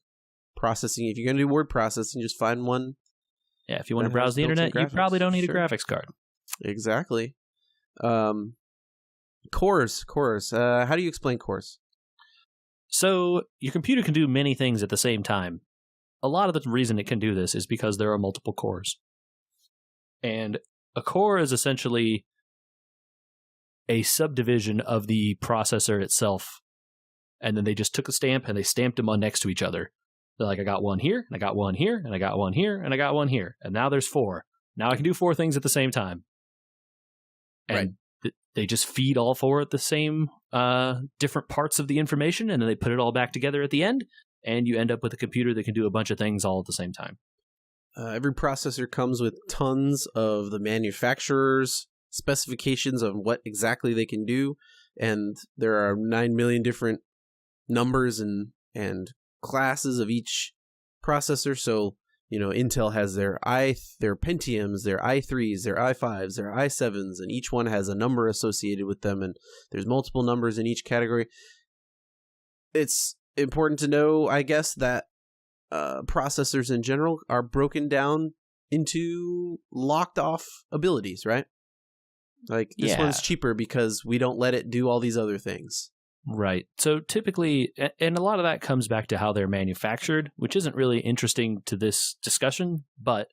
processing. If you're going to do word processing, just find one. Yeah, if you want to browse the internet, you probably don't need a graphics card. Exactly. Cores. How do you explain cores? So your computer can do many things at the same time. A lot of the reason it can do this is because there are multiple cores. And a core is essentially a subdivision of the processor itself. And then they just took a stamp and they stamped them on next to each other. They're like, I got one here, and I got one here, and I got one here, and I got one here. And now there's 4. Now I can do 4 things at the same time. And they just feed all 4 at the same different parts of the information, and then they put it all back together at the end, and you end up with a computer that can do a bunch of things all at the same time. Every processor comes with tons of the manufacturer's specifications of what exactly they can do, and there are 9 million different numbers and classes of each processor. So, Intel has their Pentiums, their i3s, their i5s, their i7s, and each one has a number associated with them, and there's multiple numbers in each category. It's important to know, I guess, that processors in general are broken down into locked off abilities, right? Like, this one's cheaper because we don't let it do all these other things. Right. So typically, and a lot of that comes back to how they're manufactured, which isn't really interesting to this discussion, but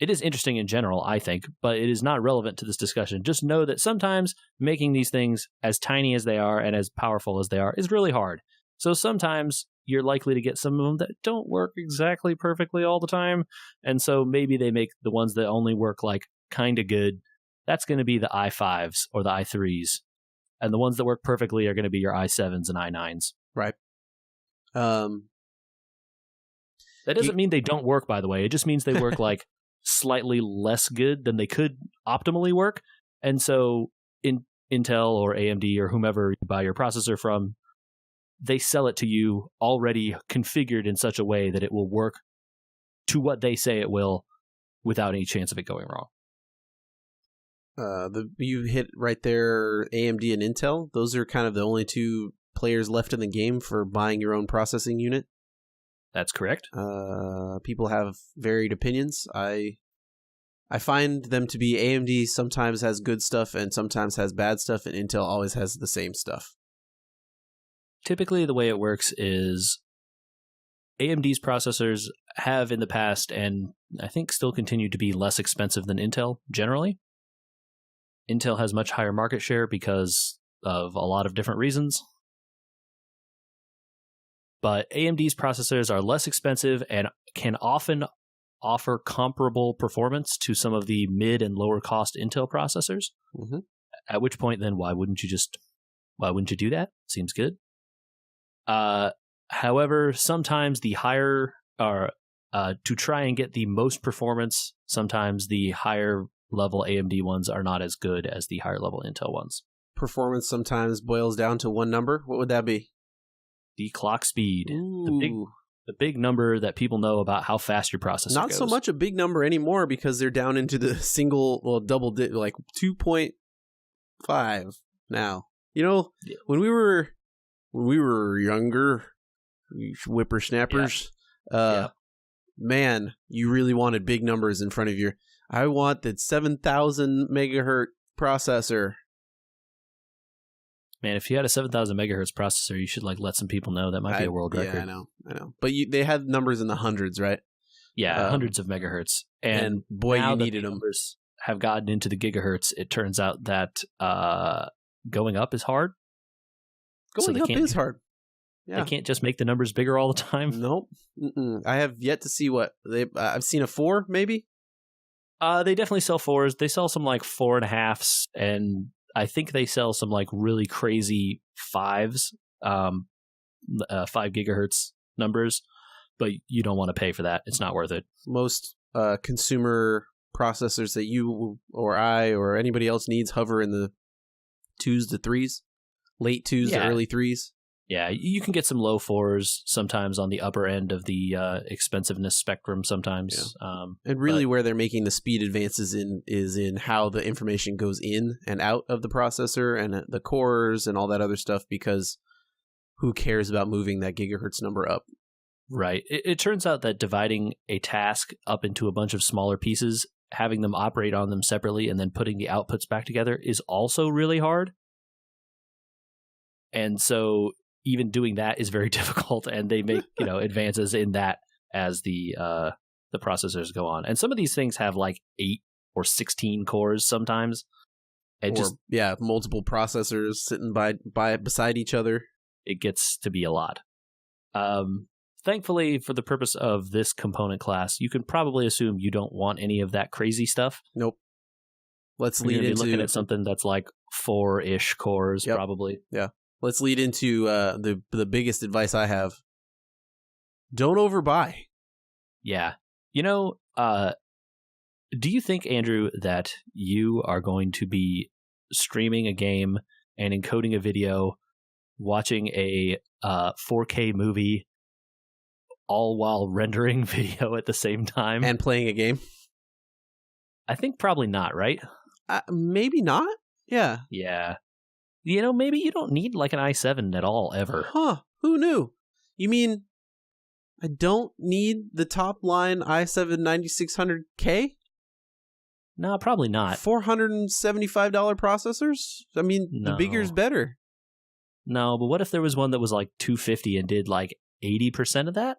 it is interesting in general, I think, but it is not relevant to this discussion. Just know that sometimes making these things as tiny as they are and as powerful as they are is really hard. So sometimes you're likely to get some of them that don't work exactly perfectly all the time. And so maybe they make the ones that only work like kind of good. That's going to be the i5s or the i3s. And the ones that work perfectly are going to be your i7s and i9s. Right. That doesn't mean they don't work, by the way. It just means they work like slightly less good than they could optimally work. And so in Intel or AMD or whomever you buy your processor from, they sell it to you already configured in such a way that it will work to what they say it will without any chance of it going wrong. You hit right there, AMD and Intel. Those are kind of the only 2 players left in the game for buying your own processing unit. That's correct. People have varied opinions. I find them to be AMD sometimes has good stuff and sometimes has bad stuff, and Intel always has the same stuff. Typically, the way it works is AMD's processors have in the past, and I think still continue to be, less expensive than Intel generally. Intel has much higher market share because of a lot of different reasons. But AMD's processors are less expensive and can often offer comparable performance to some of the mid and lower cost Intel processors. Mm-hmm. At which point, then, why wouldn't you do that? Seems good. However, sometimes the higher to try and get the most performance, sometimes the higher level AMD ones are not as good as the higher level Intel ones. Performance sometimes boils down to one number. What would that be? The clock speed. Ooh. The big number that people know about how fast your processor goes. Not so much a big number anymore because they're down into the double like 2.5 now. When we were younger, whippersnappers, man, you really wanted big numbers in front of your. I want the 7,000 megahertz processor. Man, if you had a 7,000 megahertz processor, you should let some people know. That might be a world record. Yeah, I know. But they had numbers in the hundreds, right? Yeah, hundreds of megahertz. And boy, now you needed the them. Numbers have gotten into the gigahertz. It turns out that going up is hard. Going up is hard. Yeah. They can't just make the numbers bigger all the time. Nope. I have yet to see what I've seen a 4, maybe. They definitely sell 4s. They sell some 4.5s, and I think they sell some really crazy 5s, 5 gigahertz numbers. But you don't want to pay for that. It's not worth it. Most consumer processors that you or I or anybody else needs hover in the 2s to 3s, late 2s to early 3s. Yeah, you can get some low 4s sometimes on the upper end of the expensiveness spectrum sometimes. Yeah. And really where they're making the speed advances is in how the information goes in and out of the processor and the cores and all that other stuff, because who cares about moving that gigahertz number up? Right. It turns out that dividing a task up into a bunch of smaller pieces, having them operate on them separately, and then putting the outputs back together is also really hard. And so even doing that is very difficult, and they make advances in that as the processors go on. And some of these things have 8 or 16 cores sometimes, and multiple processors sitting beside each other. It gets to be a lot. thankfully, for the purpose of this component class, you can probably assume you don't want any of that crazy stuff. Nope. Let's You're lead gonna be into looking at something that's like 4-ish cores, Yep. probably. Yeah. Let's lead into the biggest advice I have. Don't overbuy. Yeah. Do you think, Andrew, that you are going to be streaming a game and encoding a video, watching a 4K movie, all while rendering video at the same time? And playing a game? I think probably not, right? Maybe not? Yeah. Yeah. Maybe you don't need like an i7 at all, ever. Huh. Who knew? You mean I don't need the top line i7 9600K? No, probably not. $475 processors? I mean, the bigger's better. No, but what if there was one that was like $250 and did like 80% of that?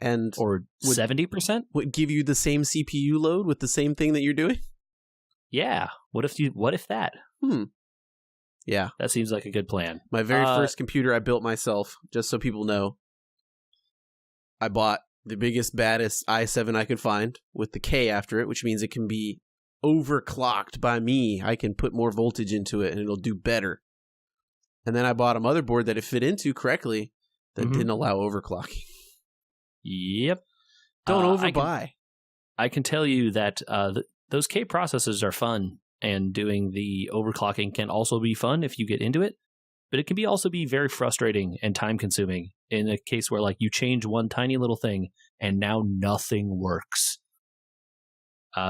And or 70%? Would give you the same CPU load with the same thing that you're doing? Yeah. What if that? Yeah. That seems like a good plan. My very first computer I built myself, just so people know. I bought the biggest, baddest i7 I could find with the K after it, which means it can be overclocked by me. I can put more voltage into it and it'll do better. And then I bought a motherboard that it fit into correctly that didn't allow overclocking. Yep. Don't overbuy. I can tell you that those K processors are fun, and doing the overclocking can also be fun if you get into it, but it can also be very frustrating and time consuming in a case where like you change one tiny little thing and now nothing works.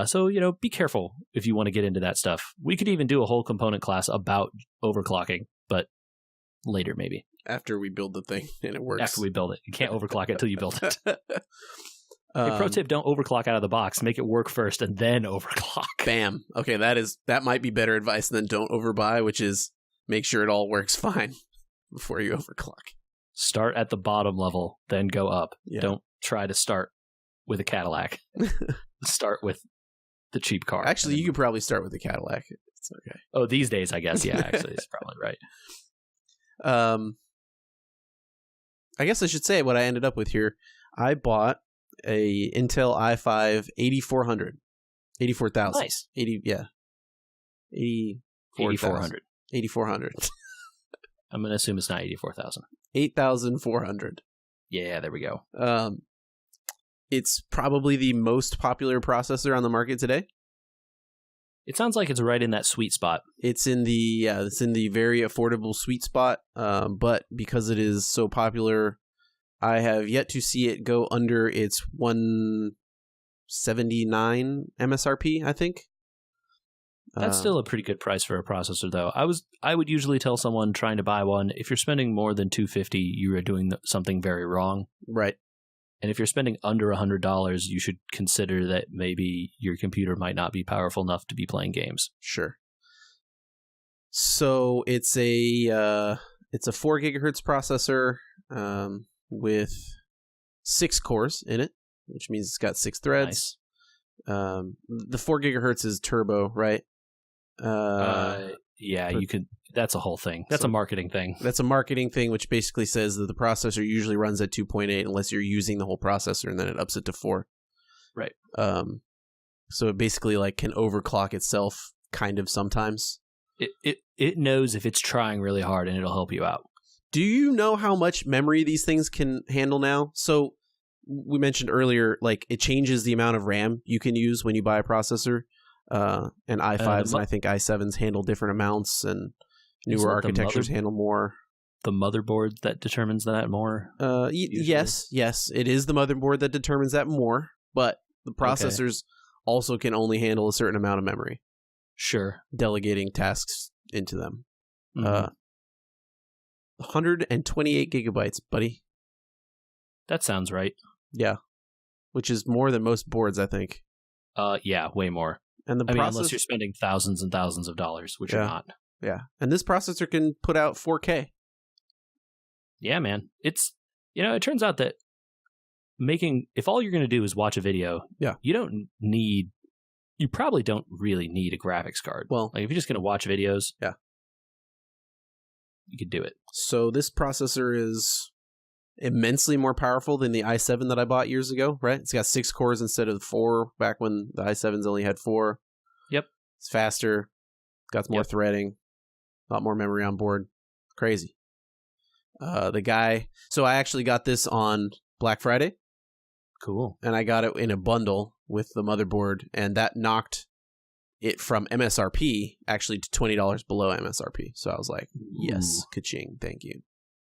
So, be careful if you want to get into that stuff. We could even do a whole component class about overclocking, but later maybe. After we build the thing and it works. After we build it. You can't overclock it until you build it. Pro tip, don't overclock out of the box. Make it work first and then overclock. Bam. Okay, that might be better advice than don't overbuy, which is make sure it all works fine before you overclock. Start at the bottom level, then go up. Yeah. Don't try to start with a Cadillac. Start with the cheap car. Actually, you could probably start with the Cadillac. It's okay. Oh, these days, I guess. Yeah, actually, it's probably right. I guess I should say what I ended up with here. I bought a Intel i5 8400. 84,000. Nice. 8400. 8400. I'm going to assume it's not 84,000. 8,400. Yeah, there we go. It's probably the most popular processor on the market today. It sounds like it's right in that sweet spot. It's in the very affordable sweet spot. But because it is so popular, I have yet to see it go under its 179 MSRP, I think. That's still a pretty good price for a processor, though. I would usually tell someone trying to buy one, if you're spending more than $250, you are doing something very wrong. Right. And if you're spending under $100, you should consider that maybe your computer might not be powerful enough to be playing games. Sure. So it's a 4 gigahertz processor with 6 cores in it, which means it's got 6 threads. Nice. The 4 gigahertz is turbo, right? Yeah, you could. That's a whole thing. That's a marketing thing. That's a marketing thing, which basically says that the processor usually runs at 2.8 unless you're using the whole processor, and then it ups it to 4. Right. So it basically like can overclock itself kind of sometimes. It knows if it's trying really hard, and it'll help you out. Do you know how much memory these things can handle now? So we mentioned earlier, like it changes the amount of RAM you can use when you buy a processor. And i5s and I think i7s handle different amounts, and newer architectures handle more. The motherboard that determines that more? Yes, it is the motherboard that determines that more, but the processors also can only handle a certain amount of memory. Sure. Delegating tasks into them. Mm-hmm. 128 gigabytes, buddy. That sounds right. Yeah. Which is more than most boards, I think. Yeah, way more. And unless you're spending thousands and thousands of dollars, which you're not. Yeah. And this processor can put out 4K. Yeah, man. It turns out that if all you're going to do is watch a video, you probably don't really need a graphics card. Well, like if you're just going to watch videos, you could do it. So this processor is immensely more powerful than the i7 that I bought years ago, right? It's got 6 cores instead of 4 back when the i7s only had 4. Yep. It's faster, got more threading, a lot more memory on board. Crazy. So I actually got this on Black Friday. Cool. And I got it in a bundle with the motherboard, and that knocked it from MSRP actually to $20 below MSRP. So I was like, yes, ka-ching, thank you.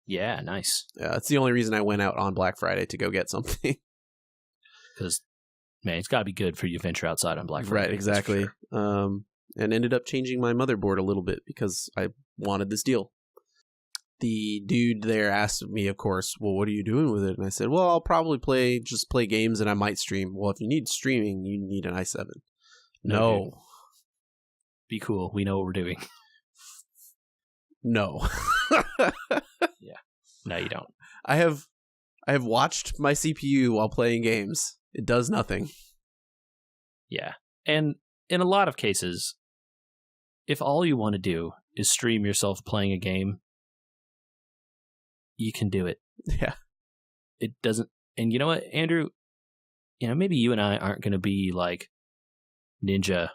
Yeah, nice. That's the only reason I went out on Black Friday to go get something. Because, man, it's got to be good for you to venture outside on Black Friday. Right, exactly. Sure. And ended up changing my motherboard a little bit because I wanted this deal. The dude there asked me, of course, well, what are you doing with it? And I said, well, I'll probably play games and I might stream. Well, if you need streaming, you need an i7. No. Be cool. We know what we're doing. No. Yeah. No, you don't. I have watched my CPU while playing games. It does nothing. Yeah. And in a lot of cases, if all you want to do is stream yourself playing a game, you can do it. Yeah. It doesn't. And you know what, Andrew? Maybe you and I aren't going to be like Ninja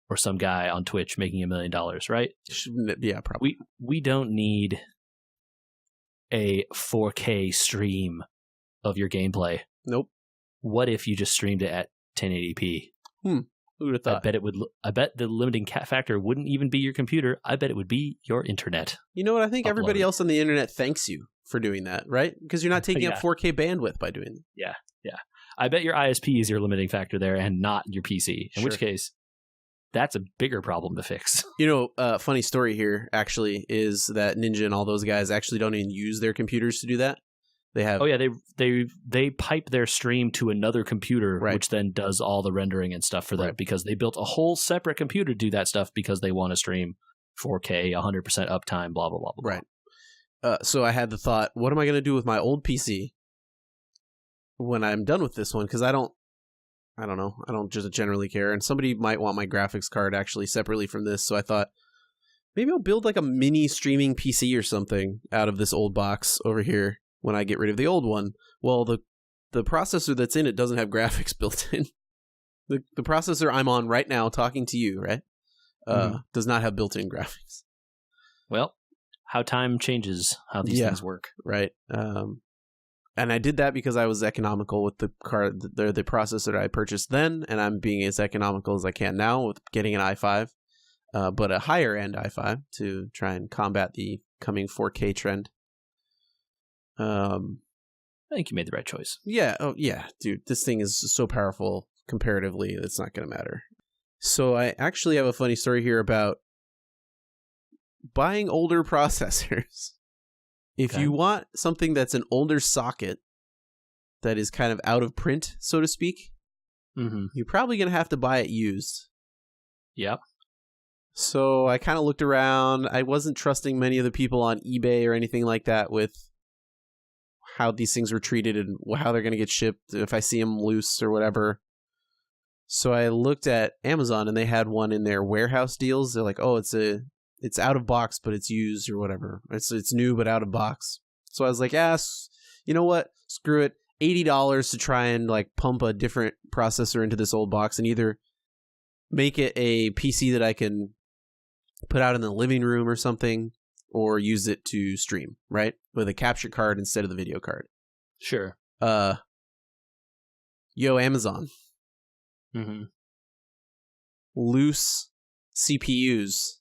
or some guy on Twitch making $1 million, right? Yeah, probably. We don't need a 4K stream of your gameplay. Nope. What if you just streamed it at 1080p? Who would have thought? I bet the limiting factor wouldn't even be your computer. I bet it would be your internet. You know what? I think everybody else on the internet thanks you for doing that, right? Because you're not taking up 4K bandwidth by doing it. Yeah. I bet your ISP is your limiting factor there and not your PC. In which case, that's a bigger problem to fix. Funny story here, actually, is that Ninja and all those guys actually don't even use their computers to do that. They have... Oh, yeah, they pipe their stream to another computer, right, which then does all the rendering and stuff for them, because they built a whole separate computer to do that stuff because they want to stream 4K, 100% uptime, blah, blah, blah, blah. Right. So I had the thought, what am I going to do with my old PC when I'm done with this one? Because I don't know. I don't just generally care. And somebody might want my graphics card actually separately from this. So I thought, maybe I'll build like a mini streaming PC or something out of this old box over here when I get rid of the old one. Well, the processor that's in it doesn't have graphics built in. The processor I'm on right now talking to you, right, does not have built-in graphics. Well, how time changes how these things work. Right. And I did that because I was economical with the processor that I purchased then, and I'm being as economical as I can now with getting an i5, but a higher end i5 to try and combat the coming 4K trend. I think you made the right choice. Yeah. Oh, yeah, dude. This thing is so powerful comparatively. It's not going to matter. So I actually have a funny story here about buying older processors. If you want something that's an older socket that is kind of out of print, so to speak, you're probably going to have to buy it used. Yep. So I kind of looked around. I wasn't trusting many of the people on eBay or anything like that with how these things were treated and how they're going to get shipped if I see them loose or whatever. So I looked at Amazon and they had one in their warehouse deals. They're like, oh, it's out of box, but it's used or whatever. It's new, but out of box. So I was like, you know what? Screw it. $80 to try and like pump a different processor into this old box and either make it a PC that I can put out in the living room or something, or use it to stream, right? With a capture card instead of the video card. Sure. Amazon. Loose CPUs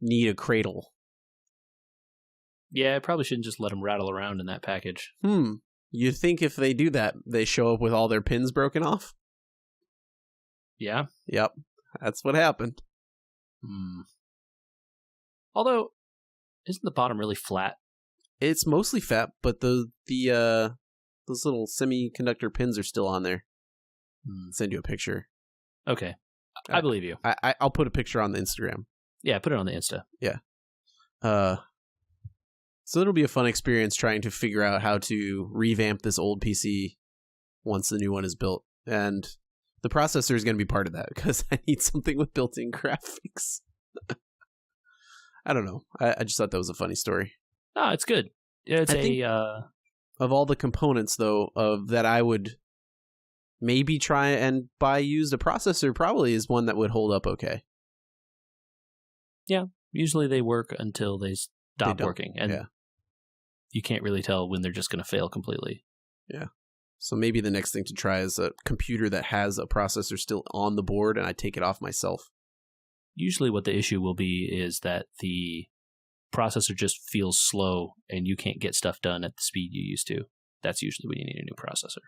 need a cradle. Yeah, I probably shouldn't just let them rattle around in that package. You think if they do that, they show up with all their pins broken off? Yeah. Yep. That's what happened. Although, isn't the bottom really flat? It's mostly fat, but those little semiconductor pins are still on there. I'll send you a picture. Okay. I believe you. I'll put a picture on the Instagram. Yeah, put it on the Insta. Yeah. So it'll be a fun experience trying to figure out how to revamp this old PC once the new one is built. And the processor is going to be part of that because I need something with built-in graphics. I don't know. I just thought that was a funny story. No, it's good. It's of all the components, though, of that I would maybe try and buy used, a processor probably is one that would hold up okay. Yeah, usually they work until they stop working, and you can't really tell when they're just going to fail completely. Yeah. So maybe the next thing to try is a computer that has a processor still on the board, and I take it off myself. Usually what the issue will be is that the processor just feels slow, and you can't get stuff done at the speed you used to. That's usually when you need a new processor.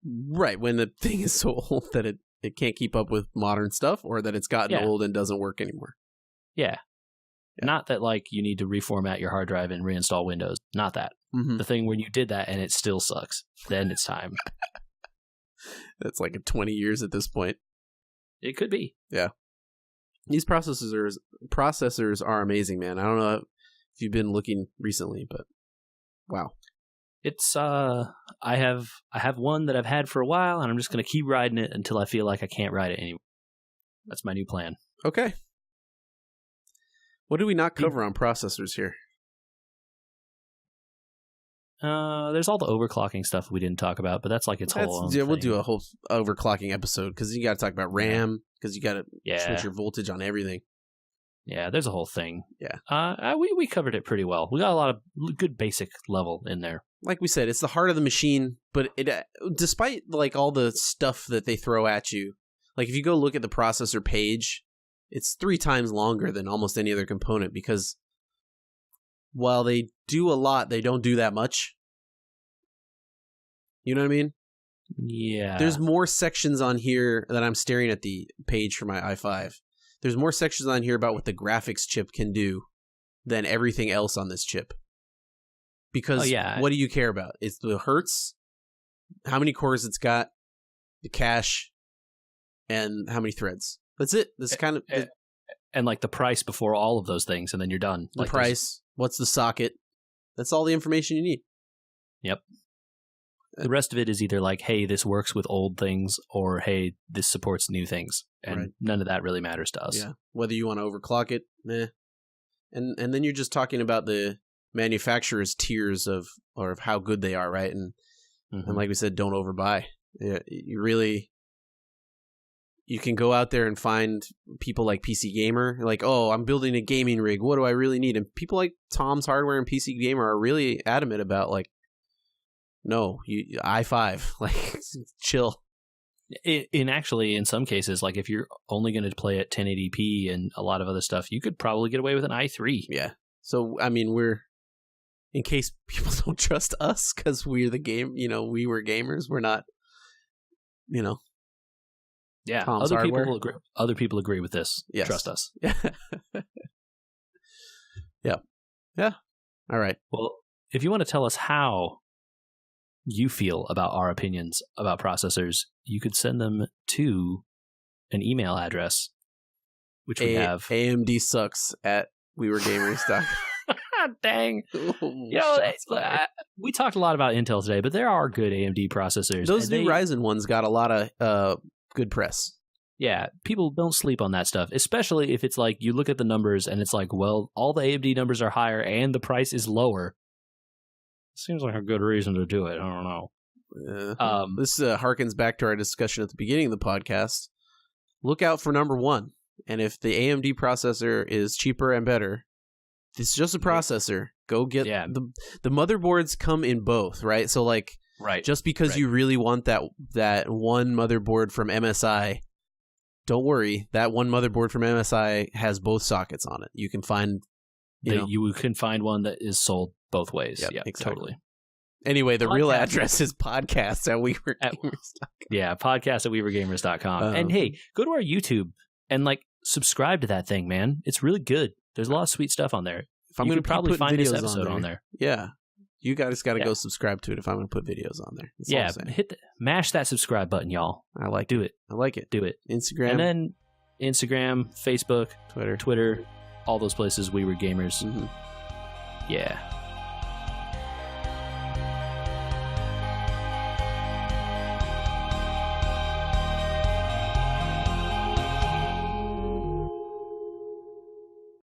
Right, when the thing is so old that it can't keep up with modern stuff, or that it's gotten old and doesn't work anymore. Yeah. Not that, like, you need to reformat your hard drive and reinstall Windows. Not that. Mm-hmm. The thing when you did that and it still sucks. Then it's time. That's like 20 years at this point. It could be. Yeah. These processors are amazing, man. I don't know if you've been looking recently, but wow. It's I have one that I've had for a while, and I'm just going to keep riding it until I feel like I can't ride it anymore. That's my new plan. Okay. What do we not cover on processors here? There's all the overclocking stuff we didn't talk about, but that's like its whole own thing. We'll do a whole overclocking episode because you got to talk about RAM, because you got to switch your voltage on everything. Yeah, there's a whole thing. Yeah. We covered it pretty well. We got a lot of good basic level in there. Like we said, it's the heart of the machine, but it despite like all the stuff that they throw at you, like if you go look at the processor page, it's 3 times longer than almost any other component, because while they do a lot, they don't do that much. You know what I mean? Yeah. There's more sections on here that I'm staring at the page for my i5. There's more sections on here about what the graphics chip can do than everything else on this chip. Because what do you care about? It's the hertz, how many cores it's got, the cache, and how many threads. That's it. That's kind of... And like the price before all of those things, and then you're done. The price, what's the socket. That's all the information you need. Yep. The rest of it is either like, hey, this works with old things, or hey, this supports new things. And none of that really matters to us. Yeah. Whether you want to overclock it, And then you're just talking about the manufacturer's tiers of how good they are, right? And like we said, don't overbuy. You can go out there and find people like PC Gamer, like, oh, I'm building a gaming rig. What do I really need? And people like Tom's Hardware and PC Gamer are really adamant about, like, no, i5, like, chill. In some cases, like if you're only going to play at 1080p and a lot of other stuff, you could probably get away with an i3. Yeah. So, I mean, in case people don't trust us because we're the game, we were gamers, we're not, Yeah, Tom's Hardware. Other people agree with this. Yes. Trust us. Yeah. All right. Well, if you want to tell us how you feel about our opinions about processors, you could send them to an email address, which we have amdsucks@weweregamers.com. Dang. We talked a lot about Intel today, but there are good AMD processors. Those new Ryzen ones got a lot of good press. Yeah, people don't sleep on that stuff, especially if it's like you look at the numbers and it's like, well, all the AMD numbers are higher and the price is lower. Seems like a good reason to do it. I don't know. This harkens back to our discussion at the beginning of the podcast. Look out for number one. And if the AMD processor is cheaper and better, it's just a processor. Go get the motherboards come in both, right? So like, just because you really want that one motherboard from MSI, don't worry. That one motherboard from MSI has both sockets on it. You can find you can find one that is sold both ways. Yep, yeah, exactly. Totally. Anyway, the real address is podcast@weweregamers.com. Yeah, podcast@weweregamers.com. And hey, go to our YouTube and like subscribe to that thing, man. It's really good. There's a lot of sweet stuff on there. If I'm going to probably find this episode on there. Yeah. You guys got to go subscribe to it if I'm going to put videos on there. That's mash that subscribe button, y'all. I like it. I like it. Do it. Instagram. And then Instagram, Facebook, Twitter, all those places, We Were Gamers. Mm-hmm. Yeah.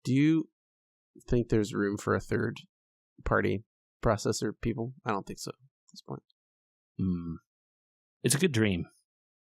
Do you think there's room for a third party processor people. I don't think so at this point. It's a good dream.